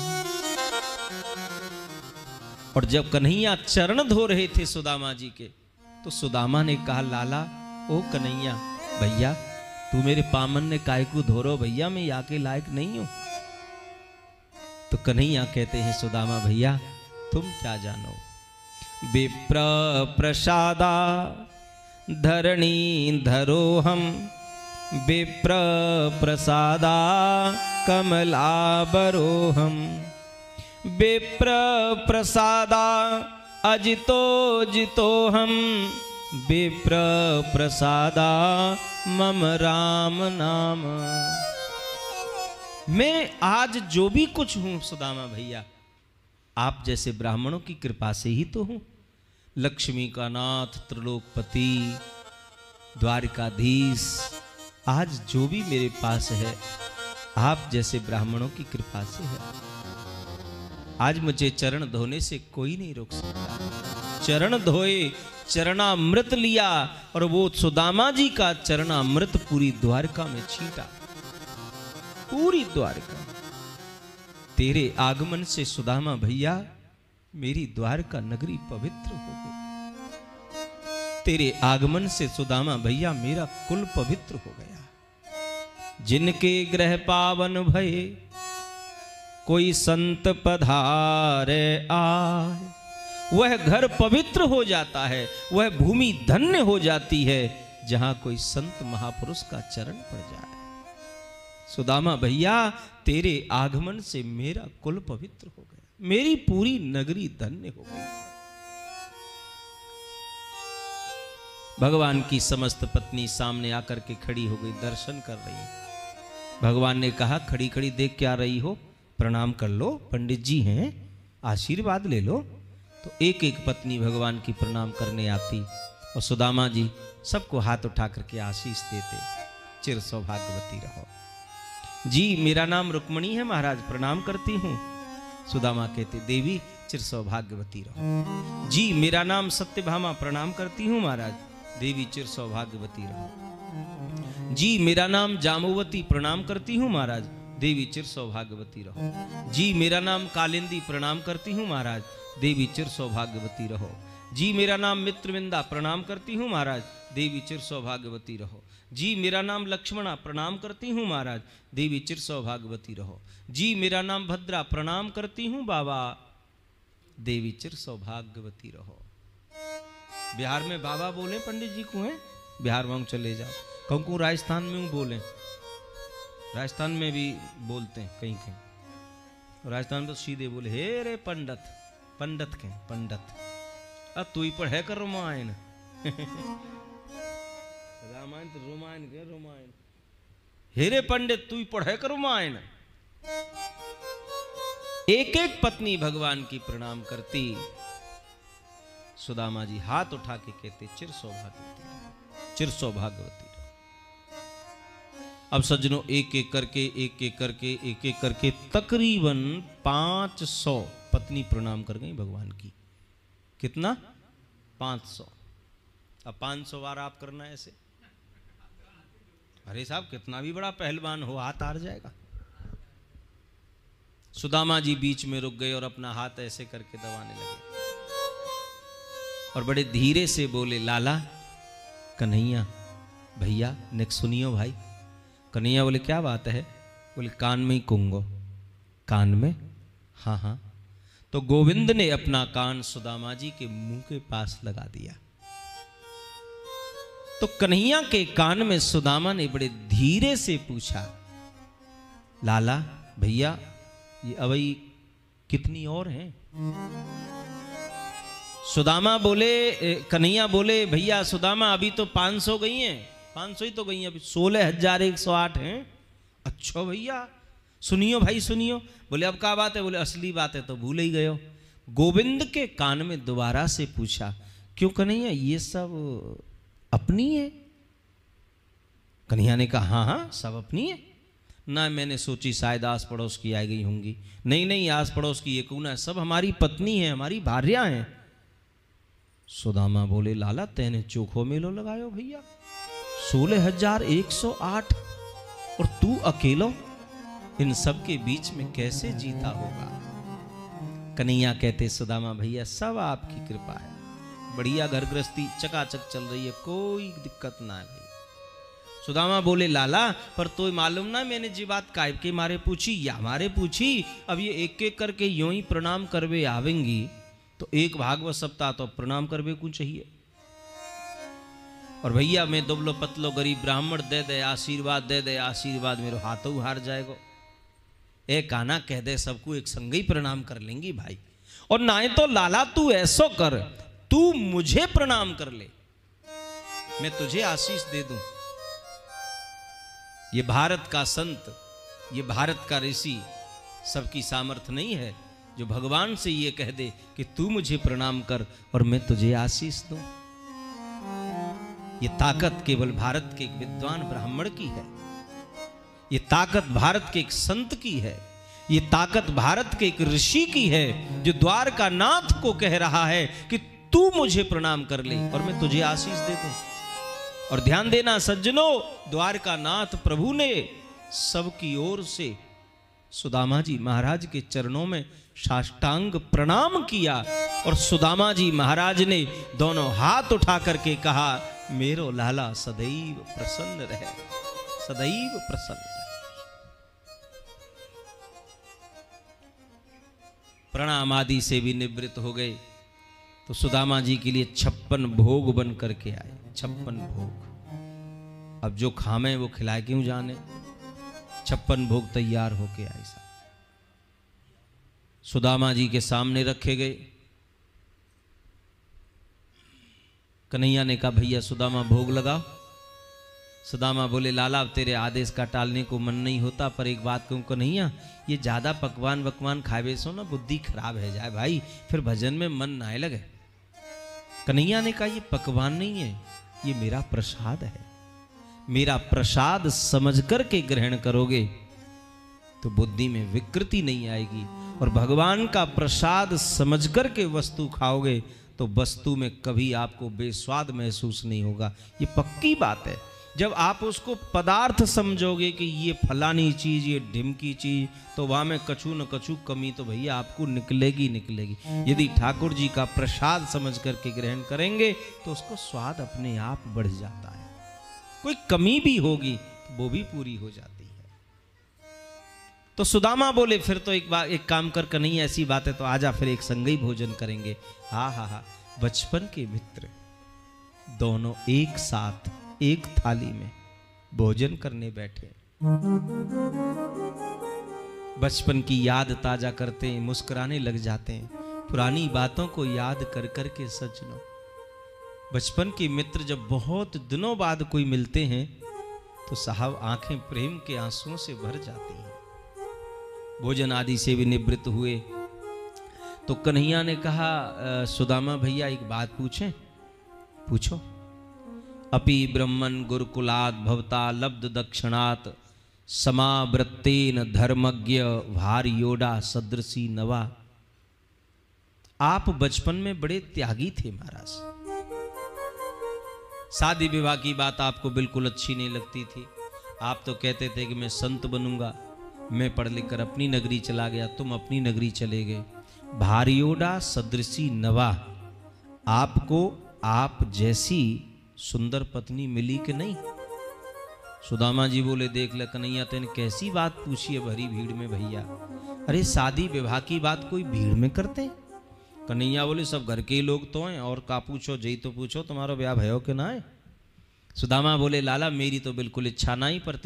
और जब कन्हैया चरण धो रहे थे सुदामा जी के, तो सुदामा ने कहा, लाला ओ कन्हैया भैया, तू मेरे पामन ने काय को धो रो भैया, मैं या के लायक नहीं हूं। तो कन्हैया कहते हैं, सुदामा भैया तुम क्या जानो, विप्र प्रसादा धरणी धरो हम, विप्र प्रसादा कमलाबरोहम, विप्र प्रसादा अजितो जितो हम, विप्र प्रसादा मम राम नाम। मैं आज जो भी कुछ हूं सुदामा भैया, आप जैसे ब्राह्मणों की कृपा से ही तो हूं। लक्ष्मी का नाथ, त्रिलोकपति, द्वारिकाधीश, आज जो भी मेरे पास है आप जैसे ब्राह्मणों की कृपा से है। आज मुझे चरण धोने से कोई नहीं रोक सकता। चरण धोए, चरणामृत लिया और वो सुदामा जी का चरणामृत पूरी द्वारका में छींटा। पूरी द्वारका। तेरे आगमन से सुदामा भैया मेरी द्वारका नगरी पवित्र हो गई। तेरे आगमन से सुदामा भैया मेरा कुल पवित्र हो गया। जिनके गृह पावन भये कोई संत पधारे आए, वह घर पवित्र हो जाता है, वह भूमि धन्य हो जाती है जहां कोई संत महापुरुष का चरण पड़ जाए। सुदामा भैया तेरे आगमन से मेरा कुल पवित्र हो गया, मेरी पूरी नगरी धन्य हो गई। भगवान की समस्त पत्नी सामने आकर के खड़ी हो गई, दर्शन कर रही है। भगवान ने कहा खड़ी खड़ी देख क्या रही हो, प्रणाम कर लो, पंडित जी हैं, आशीर्वाद ले लो। तो एक एक पत्नी भगवान की प्रणाम करने आती और सुदामा जी सबको हाथ उठा करके आशीष देते, चिर सौभाग्यवती रहो। जी मेरा नाम रुक्मणी है महाराज, प्रणाम करती हूँ। सुदामा कहते देवी चिर सौभाग्यवती रहो। जी मेरा नाम सत्यभामा, प्रणाम करती हूँ महाराज। देवी चिर सौभाग्यवती रहो। जी मेरा नाम जामुवती, प्रणाम करती हूँ महाराज। देवी चिर सौभाग्यवती रहो। जी मेरा नाम कालिंदी, प्रणाम करती हूँ महाराज। देवी चिर सौभाग्यवती रहो। जी मेरा नाम मित्रविंदा, प्रणाम करती हूँ महाराज। देवी चिर सौभाग्यवती रहो। जी मेरा नाम लक्ष्मणा, प्रणाम करती हूँ महाराज। देवी चिर सौभाग्यवती रहो। जी मेरा नाम भद्रा, प्रणाम करती हूँ बाबा। देवी चिर सौभाग्यवती रहो। बिहार में बाबा बोले पंडित जी को है, बिहार में चले जाओ। कहूँ राजस्थान में बोले, राजस्थान में भी बोलते हैं कहीं कहीं। राजस्थान में तो सीधे बोले हे रे पंडित, पंडित के पंडित, अब तू ही पढ़े कर रामायण। रामायण तो रामायण के रामायण, हे रे पंडित तू ही पढ़े कर रामायण। एक एक पत्नी भगवान की प्रणाम करती। सुदामा जी हाथ उठा के कहते चिर सौभाग्यवती, चिर सौभाग्यवती। अब सज्जनों एक एक करके तकरीबन 500 पत्नी प्रणाम कर गई भगवान की। कितना? 500। अब 500 बार आप करना ऐसे। अरे साहब कितना भी बड़ा पहलवान हो हाथ हार जाएगा। सुदामा जी बीच में रुक गए और अपना हाथ ऐसे करके दबाने लगे और बड़े धीरे से बोले लाला, कन्हैया, भैया नेक सुनियो भाई। कन्हैया बोले क्या बात है? बोले कान में ही कुंगो। कान में? हाँ हाँ। तो गोविंद ने अपना कान सुदामा जी के मुंह के पास लगा दिया। तो कन्हैया के कान में सुदामा ने बड़े धीरे से पूछा, लाला भैया ये अवई कितनी और हैं? सुदामा बोले, कन्हैया बोले भैया सुदामा अभी तो 500 गई हैं, 500 ही तो गई हैं, अभी 16,108 हैं। अच्छा भैया सुनियो भाई सुनियो। बोले अब क्या बात है? बोले असली बात है तो भूल ही गए हो। गोविंद के कान में दोबारा से पूछा, क्यों कन्हैया ये सब अपनी है? कन्हैया ने कहा हाँ हाँ सब अपनी है ना, मैंने सोची शायद आस पड़ोस की आ गई होंगी। नहीं नहीं आस पड़ोस की ये कौन है, सब हमारी पत्नी है, हमारी भार्या हैं। सुदामा बोले लाला तेने चोखो मेलो लगायो भैया, 16,108 और तू अकेलो इन सब के बीच में कैसे जीता होगा? कन्हैया कहते सुदामा भैया सब आपकी कृपा है, बढ़िया घर गृहस्थी चकाचक चल रही है, कोई दिक्कत ना है भाई। सुदामा बोले लाला पर तो मालूम ना मैंने जी बात कायब के मारे पूछी या हमारे पूछी। अब ये एक एक करके यूं ही प्रणाम करवे आवेंगी तो एक भागवत सप्ताह तो प्रणाम करवे को चाहिए। और भैया मैं दुबलो पतलो गरीब ब्राह्मण, दे दे आशीर्वाद, दे दे आशीर्वाद, मेरे हाथों हार जाएगा। ए काना कह दे सबको एक संग ही प्रणाम कर लेंगी भाई। और ना तो लाला तू ऐसो कर, तू मुझे प्रणाम कर ले, मैं तुझे आशीष दे दूं। ये भारत का संत, ये भारत का ऋषि सबकी सामर्थ्य नहीं है जो भगवान से ये कह दे कि तू मुझे प्रणाम कर और मैं तुझे आशीष दूं। ये ताकत केवल भारत के एक विद्वान ब्राह्मण की है, ये ताकत भारत के एक संत की है, ये ताकत भारत के एक ऋषि की है, जो द्वारका नाथ को कह रहा है कि तू मुझे प्रणाम कर ले और मैं तुझे आशीष दे दूं। और ध्यान देना सज्जनों, द्वारका नाथ प्रभु ने सबकी ओर से सुदामा जी महाराज के चरणों में साष्टांग प्रणाम किया और सुदामा जी महाराज ने दोनों हाथ उठा करके कहा, मेरो लाला सदैव प्रसन्न रहे, सदैव प्रसन्न रहे। प्रणाम आदि से भी निवृत्त हो गए तो सुदामा जी के लिए 56 भोग बन करके आए। 56 भोग, अब जो खामे वो खिलाए क्यों जाने। 56 भोग तैयार होके आए साहब, सुदामा जी के सामने रखे गए। कन्हैया ने कहा, भैया सुदामा भोग लगाओ। सुदामा बोले, लाला अब तेरे आदेश का टालने को मन नहीं होता, पर एक बात कहूं कन्हैया, ये ज्यादा पकवान वकवान खावे सो ना बुद्धि खराब है जाए भाई, फिर भजन में मन ना लगे। कन्हैया ने कहा, ये पकवान नहीं है, ये मेरा प्रसाद है, मेरा प्रसाद समझ करके ग्रहण करोगे तो बुद्धि में विकृति नहीं आएगी, और भगवान का प्रसाद समझ करके वस्तु खाओगे तो वस्तु में कभी आपको बेस्वाद महसूस नहीं होगा। ये पक्की बात है। जब आप उसको पदार्थ समझोगे कि ये फलानी चीज, ये ढिमकी चीज, तो वहां में कछु न कछु कमी तो भैया आपको निकलेगी निकलेगी। यदि ठाकुर जी का प्रसाद समझ करके ग्रहण करेंगे तो उसको स्वाद अपने आप बढ़ जाता है। कोई कमी भी होगी तो वो भी पूरी हो जाती है। तो सुदामा बोले, फिर तो एक काम कर नहीं, ऐसी बात है तो आजा फिर एक संग ही भोजन करेंगे। हा हा हा, बचपन के मित्र दोनों एक साथ एक थाली में भोजन करने बैठे, बचपन की याद ताजा करते हैं, मुस्कुराने लग जाते हैं। पुरानी बातों को याद कर कर के सज्जनों, बचपन के मित्र जब बहुत दिनों बाद कोई मिलते हैं तो साहब आंखें प्रेम के आंसुओं से भर जाती हैं। भोजन आदि से भी निवृत्त हुए तो कन्हैया ने कहा, सुदामा भैया एक बात पूछें? पूछो। अपि ब्रह्मन गुरुकुलात् भवता लब्ध दक्षिणात् समावृत्तेन धर्मज्ञ भार्योडा सदृशी नवा। आप बचपन में बड़े त्यागी थे महाराज, शादी विवाह की बात आपको बिल्कुल अच्छी नहीं लगती थी। आप तो कहते थे कि मैं संत बनूंगा, मैं पढ़ लिख कर अपनी नगरी चला गया, तुम अपनी नगरी चले गए। भार्योडा सदृशी नवा, आपको आप जैसी सुंदर पत्नी मिली कि नहीं? सुदामा जी बोले, देख ले कन्हैया, तेने कैसी बात पूछी है भरी भीड़ में भैया। अरे शादी विवाह की बात कोई भीड़ में करते? कन्हैया बोले, सब घर के ही लोग तो हैं, और का पूछो, जई तो पूछो तुम्हारा ब्याह भयो कि ना है। सुदामा बोले, लाला मेरी तो बिल्कुल इच्छा नहीं, पर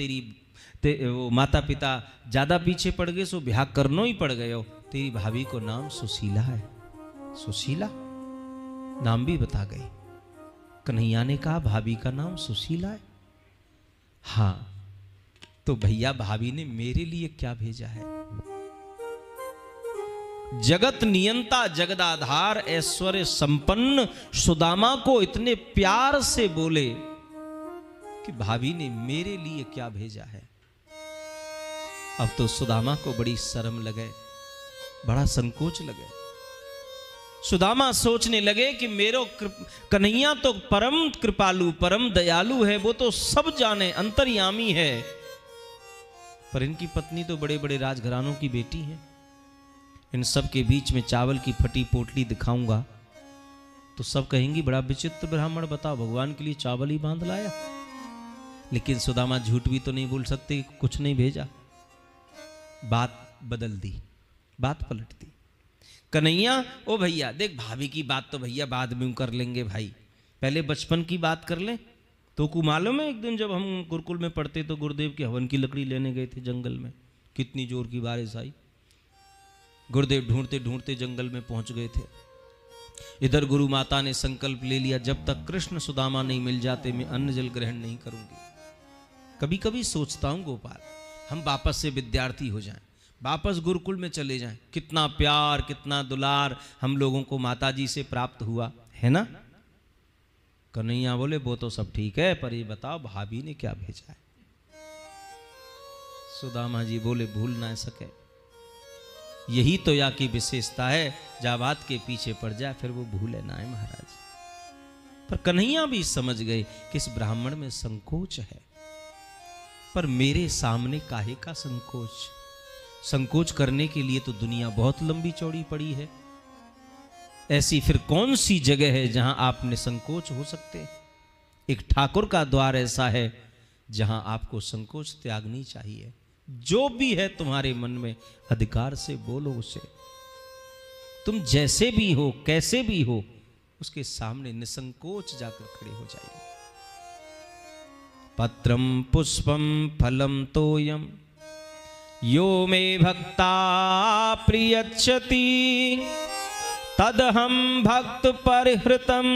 वो माता पिता ज्यादा पीछे पड़ गए सो ब्याह करनो ही पड़ गए हो। तेरी भाभी को नाम सुशीला है। सुशीला नाम भी बता गए। कन्हैया ने कहा, भाभी का नाम सुशीला है? हाँ, तो भैया भाभी ने मेरे लिए क्या भेजा है? जगत नियंता जगदाधार ऐश्वर्य संपन्न सुदामा को इतने प्यार से बोले कि भाभी ने मेरे लिए क्या भेजा है। अब तो सुदामा को बड़ी शर्म लगे, बड़ा संकोच लगे। सुदामा सोचने लगे कि मेरो कन्हैया तो परम कृपालु परम दयालु है, वो तो सब जाने अंतर्यामी है, पर इनकी पत्नी तो बड़े बड़े राजघरानों की बेटी है। इन सब के बीच में चावल की फटी पोटली दिखाऊंगा तो सब कहेंगी, बड़ा विचित्र ब्राह्मण, बताओ भगवान के लिए चावल ही बांध लाया। लेकिन सुदामा झूठ भी तो नहीं बोल सकते, कुछ नहीं भेजा। बात बदल दी, बात पलट दी। कन्हैया, ओ भैया देख, भाभी की बात तो भैया बाद में कर लेंगे भाई, पहले बचपन की बात कर ले। तो को मालूम है, एक दिन जब हम गुरुकुल में पढ़ते तो गुरुदेव के हवन की लकड़ी लेने गए थे जंगल में, कितनी जोर की बारिश आई। गुरुदेव ढूंढते ढूंढते जंगल में पहुंच गए थे। इधर गुरु माता ने संकल्प ले लिया, जब तक कृष्ण सुदामा नहीं मिल जाते मैं अन्न जल ग्रहण नहीं करूंगी। कभी कभी सोचता हूं गोपाल, हम वापस से विद्यार्थी हो जाएं, वापस गुरुकुल में चले जाएं। कितना प्यार, कितना दुलार हम लोगों को माताजी से प्राप्त हुआ है ना। कन्हैया बोले वो तो सब ठीक है, पर ये बताओ भाभी ने क्या भेजा है। सुदामा जी बोले भूल ना सके, यही तो या की विशेषता है, जब बात के पीछे पड़ जाए फिर वो भूले ना है महाराज। पर कन्हैया भी समझ गए कि इस ब्राह्मण में संकोच है, पर मेरे सामने काहे का संकोच। संकोच करने के लिए तो दुनिया बहुत लंबी चौड़ी पड़ी है। ऐसी फिर कौन सी जगह है जहां आप निसंकोच हो सकते। एक ठाकुर का द्वार ऐसा है जहां आपको संकोच त्यागनी चाहिए। जो भी है तुम्हारे मन में अधिकार से बोलो उसे। तुम जैसे भी हो, कैसे भी हो, उसके सामने निसंकोच जाकर खड़े हो जाइए। पत्रम पुष्पम फलम तोयम यो मे भक्ता प्रियच्छति तदहम भक्त परिहृतम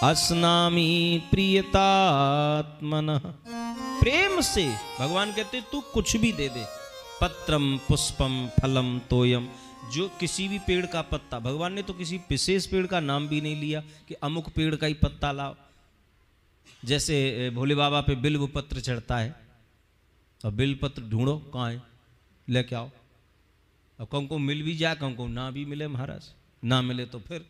अस्नामी प्रियतात्मनः। प्रेम से भगवान कहते तू कुछ भी दे दे। पत्रम पुष्पम फलम तोयम, जो किसी भी पेड़ का पत्ता, भगवान ने तो किसी विशेष पेड़ का नाम भी नहीं लिया कि अमुक पेड़ का ही पत्ता लाओ। जैसे भोले बाबा पे बिल्व पत्र चढ़ता है, और बिल्व पत्र ढूंढो कहाँ है, लेके आओ। अब कौन को मिल भी जाए, कौन को ना भी मिले महाराज। ना मिले तो फिर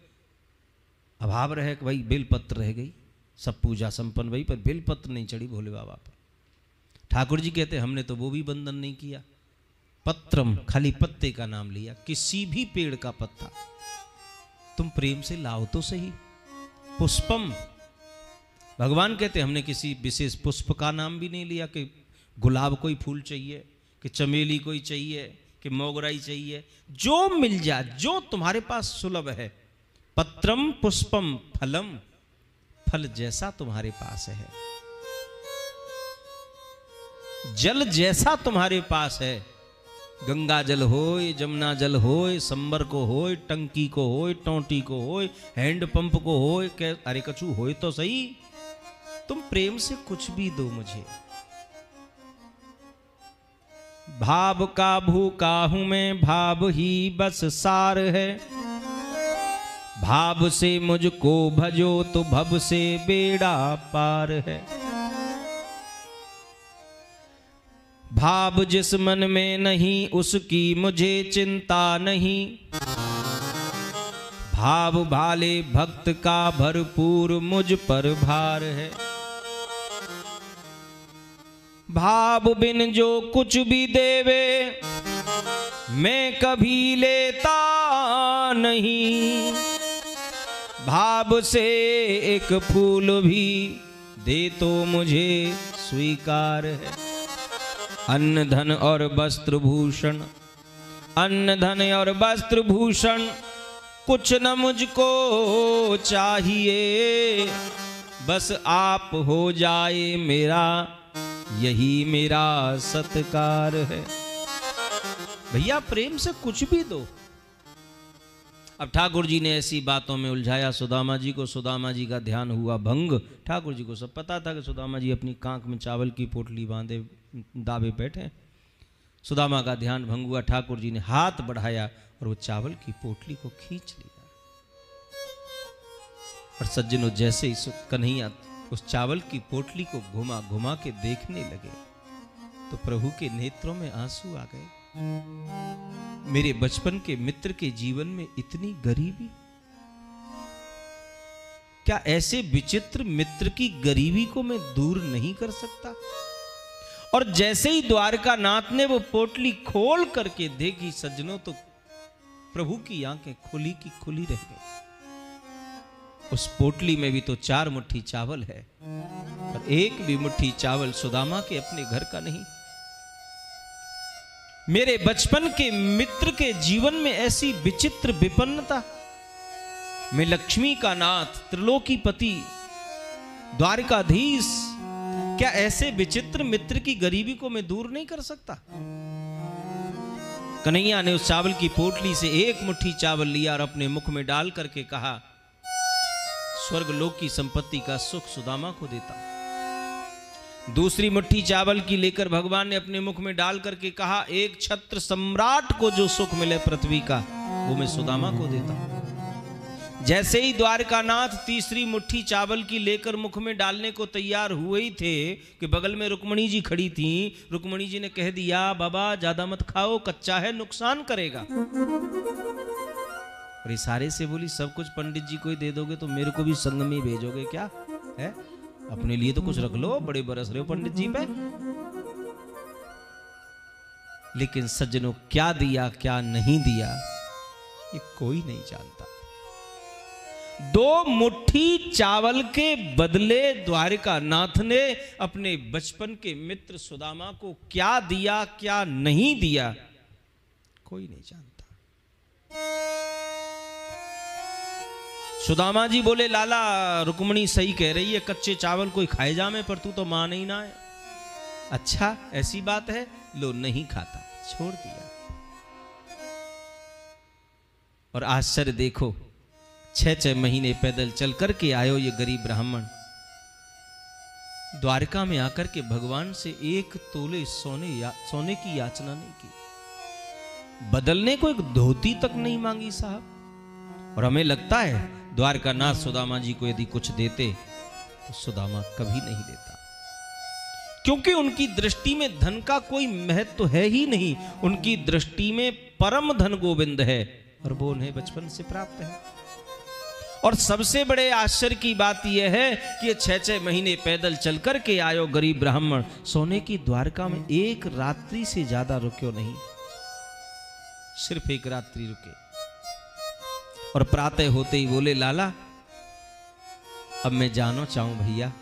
अभाव रहे कि भाई बिल पत्र रह गई, सब पूजा संपन्न भाई, पर बिल पत्र नहीं चढ़ी भोले बाबा पर। ठाकुर जी कहते हमने तो वो भी बंधन नहीं किया। पत्रम, खाली पत्ते का नाम लिया, किसी भी पेड़ का पत्ता तुम प्रेम से लाओ तो सही। पुष्पम, भगवान कहते हमने किसी विशेष पुष्प का नाम भी नहीं लिया कि गुलाब कोई फूल चाहिए, कि चमेली कोई चाहिए, कि मोगराई चाहिए। जो मिल जाए, जो तुम्हारे पास सुलभ है। पत्रम पुष्पम फलम, फल जैसा तुम्हारे पास है, जल जैसा तुम्हारे पास है, गंगा जल होय, जमुना जल होय, संबर को होय, टंकी को होय, टोंटी को होय, हैंड पंप को होय, अरे कछु होय तो सही। तुम प्रेम से कुछ भी दो मुझे। भाव का भूखा हूं मैं, भाव ही बस सार है। भाव से मुझको भजो तो भव से बेड़ा पार है। भाव जिस मन में नहीं उसकी मुझे चिंता नहीं। भाव भाले भक्त का भरपूर मुझ पर भार है। भाव बिन जो कुछ भी देवे मैं कभी लेता नहीं। भाव से एक फूल भी दे तो मुझे स्वीकार है। अन्न धन और वस्त्र भूषण, अन्न धन और वस्त्र भूषण कुछ न मुझको चाहिए। बस आप हो जाए मेरा, यही मेरा सत्कार है। भैया प्रेम से कुछ भी दो। अब ठाकुर जी ने ऐसी बातों में उलझाया सुदामा जी को। सुदामा जी का ध्यान हुआ भंग। ठाकुर जी को सब पता था कि सुदामा जी अपनी कांख में चावल की पोटली बांधे दावे बैठे। सुदामा का ध्यान भंग हुआ। ठाकुर जी ने हाथ बढ़ाया और वो चावल की पोटली को खींच लिया। और सज्जनों, जैसे ही कन्हैया उस चावल की पोटली को घुमा घुमा के देखने लगे तो प्रभु के नेत्रों में आंसू आ गए। मेरे बचपन के मित्र के जीवन में इतनी गरीबी, क्या ऐसे विचित्र मित्र की गरीबी को मैं दूर नहीं कर सकता? और जैसे ही द्वारकानाथ ने वो पोटली खोल करके देखी सज्जनों, तो प्रभु की आंखें खुली की खुली रह गई। उस पोटली में भी तो 4 मुट्ठी चावल है, और एक भी मुट्ठी चावल सुदामा के अपने घर का नहीं। मेरे बचपन के मित्र के जीवन में ऐसी विचित्र विपन्नता। मैं लक्ष्मी का नाथ, त्रिलोकीपति, द्वारकाधीश, क्या ऐसे विचित्र मित्र की गरीबी को मैं दूर नहीं कर सकता? कन्हैया ने उस चावल की पोटली से एक मुट्ठी चावल लिया और अपने मुख में डाल करके कहा, स्वर्ग लोक की संपत्ति का सुख सुदामा को देता हूं। दूसरी मुट्ठी चावल की लेकर भगवान ने अपने मुख में डाल करके कहा, एक छत्र सम्राट को जो सुख मिले पृथ्वी का, वो मैं सुदामा को देता हूं। जैसे ही द्वारकानाथ तीसरी मुट्ठी चावल की लेकर मुख में डालने को तैयार हुए ही थे कि बगल में रुक्मणी जी खड़ी थी। रुक्मणी जी ने कह दिया, बाबा ज्यादा मत खाओ, कच्चा है, नुकसान करेगा। और इशारे से बोली, सब कुछ पंडित जी को ही दे दोगे तो मेरे को भी संग में भेजोगे क्या है? अपने लिए तो कुछ रख लो, बड़े बरस रहे हो पंडित जी पे। लेकिन सज्जनों, क्या दिया क्या नहीं दिया ये कोई नहीं जानता। 2 मुट्ठी चावल के बदले द्वारिकानाथ ने अपने बचपन के मित्र सुदामा को क्या दिया क्या नहीं दिया कोई नहीं जानता। सुदामा जी बोले, लाला रुक्मणी सही कह रही है, कच्चे चावल कोई खाए जामे, पर तू तो मान ही ना है। अच्छा ऐसी बात है, लो नहीं खाता, छोड़ दिया। और आश्चर्य देखो, 6 महीने पैदल चल करके आयो ये गरीब ब्राह्मण, द्वारका में आकर के भगवान से 1 तोले सोने की याचना नहीं की, बदलने को एक धोती तक नहीं मांगी साहब। और हमें लगता है द्वारकानाथ सुदामा जी को यदि कुछ देते तो सुदामा कभी नहीं देता, क्योंकि उनकी दृष्टि में धन का कोई महत्व तो है ही नहीं। उनकी दृष्टि में परम धन गोविंद है और वो उन्हें बचपन से प्राप्त है। और सबसे बड़े आश्चर्य की बात यह है कि 6 महीने पैदल चल कर के आयो गरीब ब्राह्मण सोने की द्वारका में 1 रात्रि से ज्यादा रुक्यो नहीं, सिर्फ 1 रात्रि रुके। और प्रातः होते ही बोले, लाला अब मैं जानो चाहूं भैया,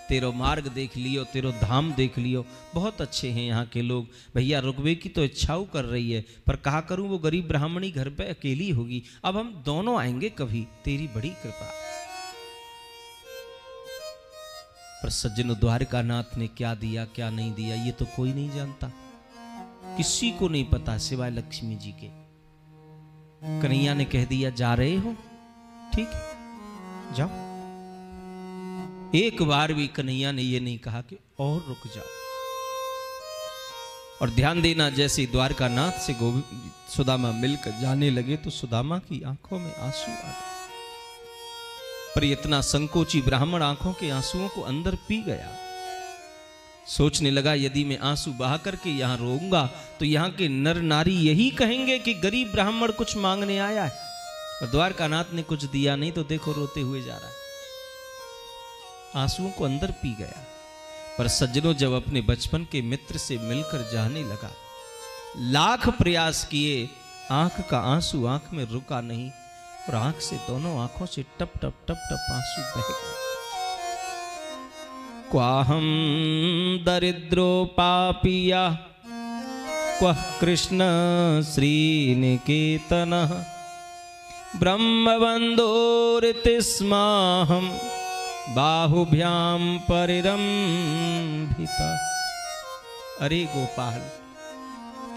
तेरो मार्ग देख लियो, तेरो धाम देख लियो, बहुत अच्छे हैं यहाँ के लोग। भैया रुकवे की तो इच्छाओं कर रही है, पर कहा करूं वो गरीब ब्राह्मणी घर पे अकेली होगी, अब हम दोनों आएंगे कभी, तेरी बड़ी कृपा। पर सज्जनों, द्वारकानाथ ने क्या दिया क्या नहीं दिया ये तो कोई नहीं जानता, किसी को नहीं पता सिवाय लक्ष्मी जी के। कन्हैया ने कह दिया, जा रहे हो, ठीक है जाओ। एक बार भी कन्हैया ने यह नहीं कहा कि और रुक जाओ। और ध्यान देना, जैसे द्वारकानाथ से सुदामा मिलकर जाने लगे तो सुदामा की आंखों में आंसू आ गए। पर इतना संकोची ब्राह्मण आंखों के आंसुओं को अंदर पी गया। सोचने लगा, यदि मैं आंसू बहा करके यहां रोऊंगा तो यहां के नर नारी यही कहेंगे कि गरीब ब्राह्मण कुछ मांगने आया है, और द्वारकानाथ ने कुछ दिया नहीं तो देखो रोते हुए जा रहा है। आंसुओं को अंदर पी गया। पर सज्जनों, जब अपने बचपन के मित्र से मिलकर जाने लगा, लाख प्रयास किए, आंख का आंसू आंख में रुका नहीं, और आंख से दोनों आंखों से टप टप टप टप आंसू बह गए। क्वाहम दरिद्रो पापिया क्वः कृष्ण श्रीनिकेतनः ब्रह्मबन्धोरिति स्माहं बाहुभ्याम परिरंभिता। अरे गोपाल,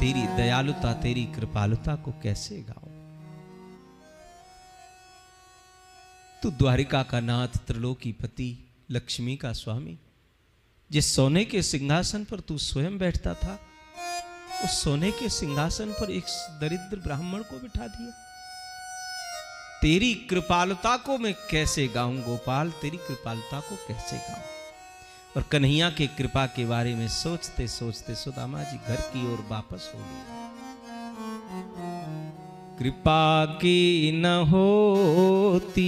तेरी दयालुता तेरी कृपालुता को कैसे गाऊं? तू द्वारिका का नाथ, त्रिलोकीपति, लक्ष्मी का स्वामी, जिस सोने के सिंहासन पर तू स्वयं बैठता था, उस सोने के सिंहासन पर एक दरिद्र ब्राह्मण को बिठा दिया। तेरी कृपालुता को मैं कैसे गाऊं गोपाल, तेरी कृपालुता को कैसे गाऊं? और कन्हैया के कृपा के बारे में सोचते सोचते सुदामा जी घर की ओर वापस हो गए। कृपा की न होती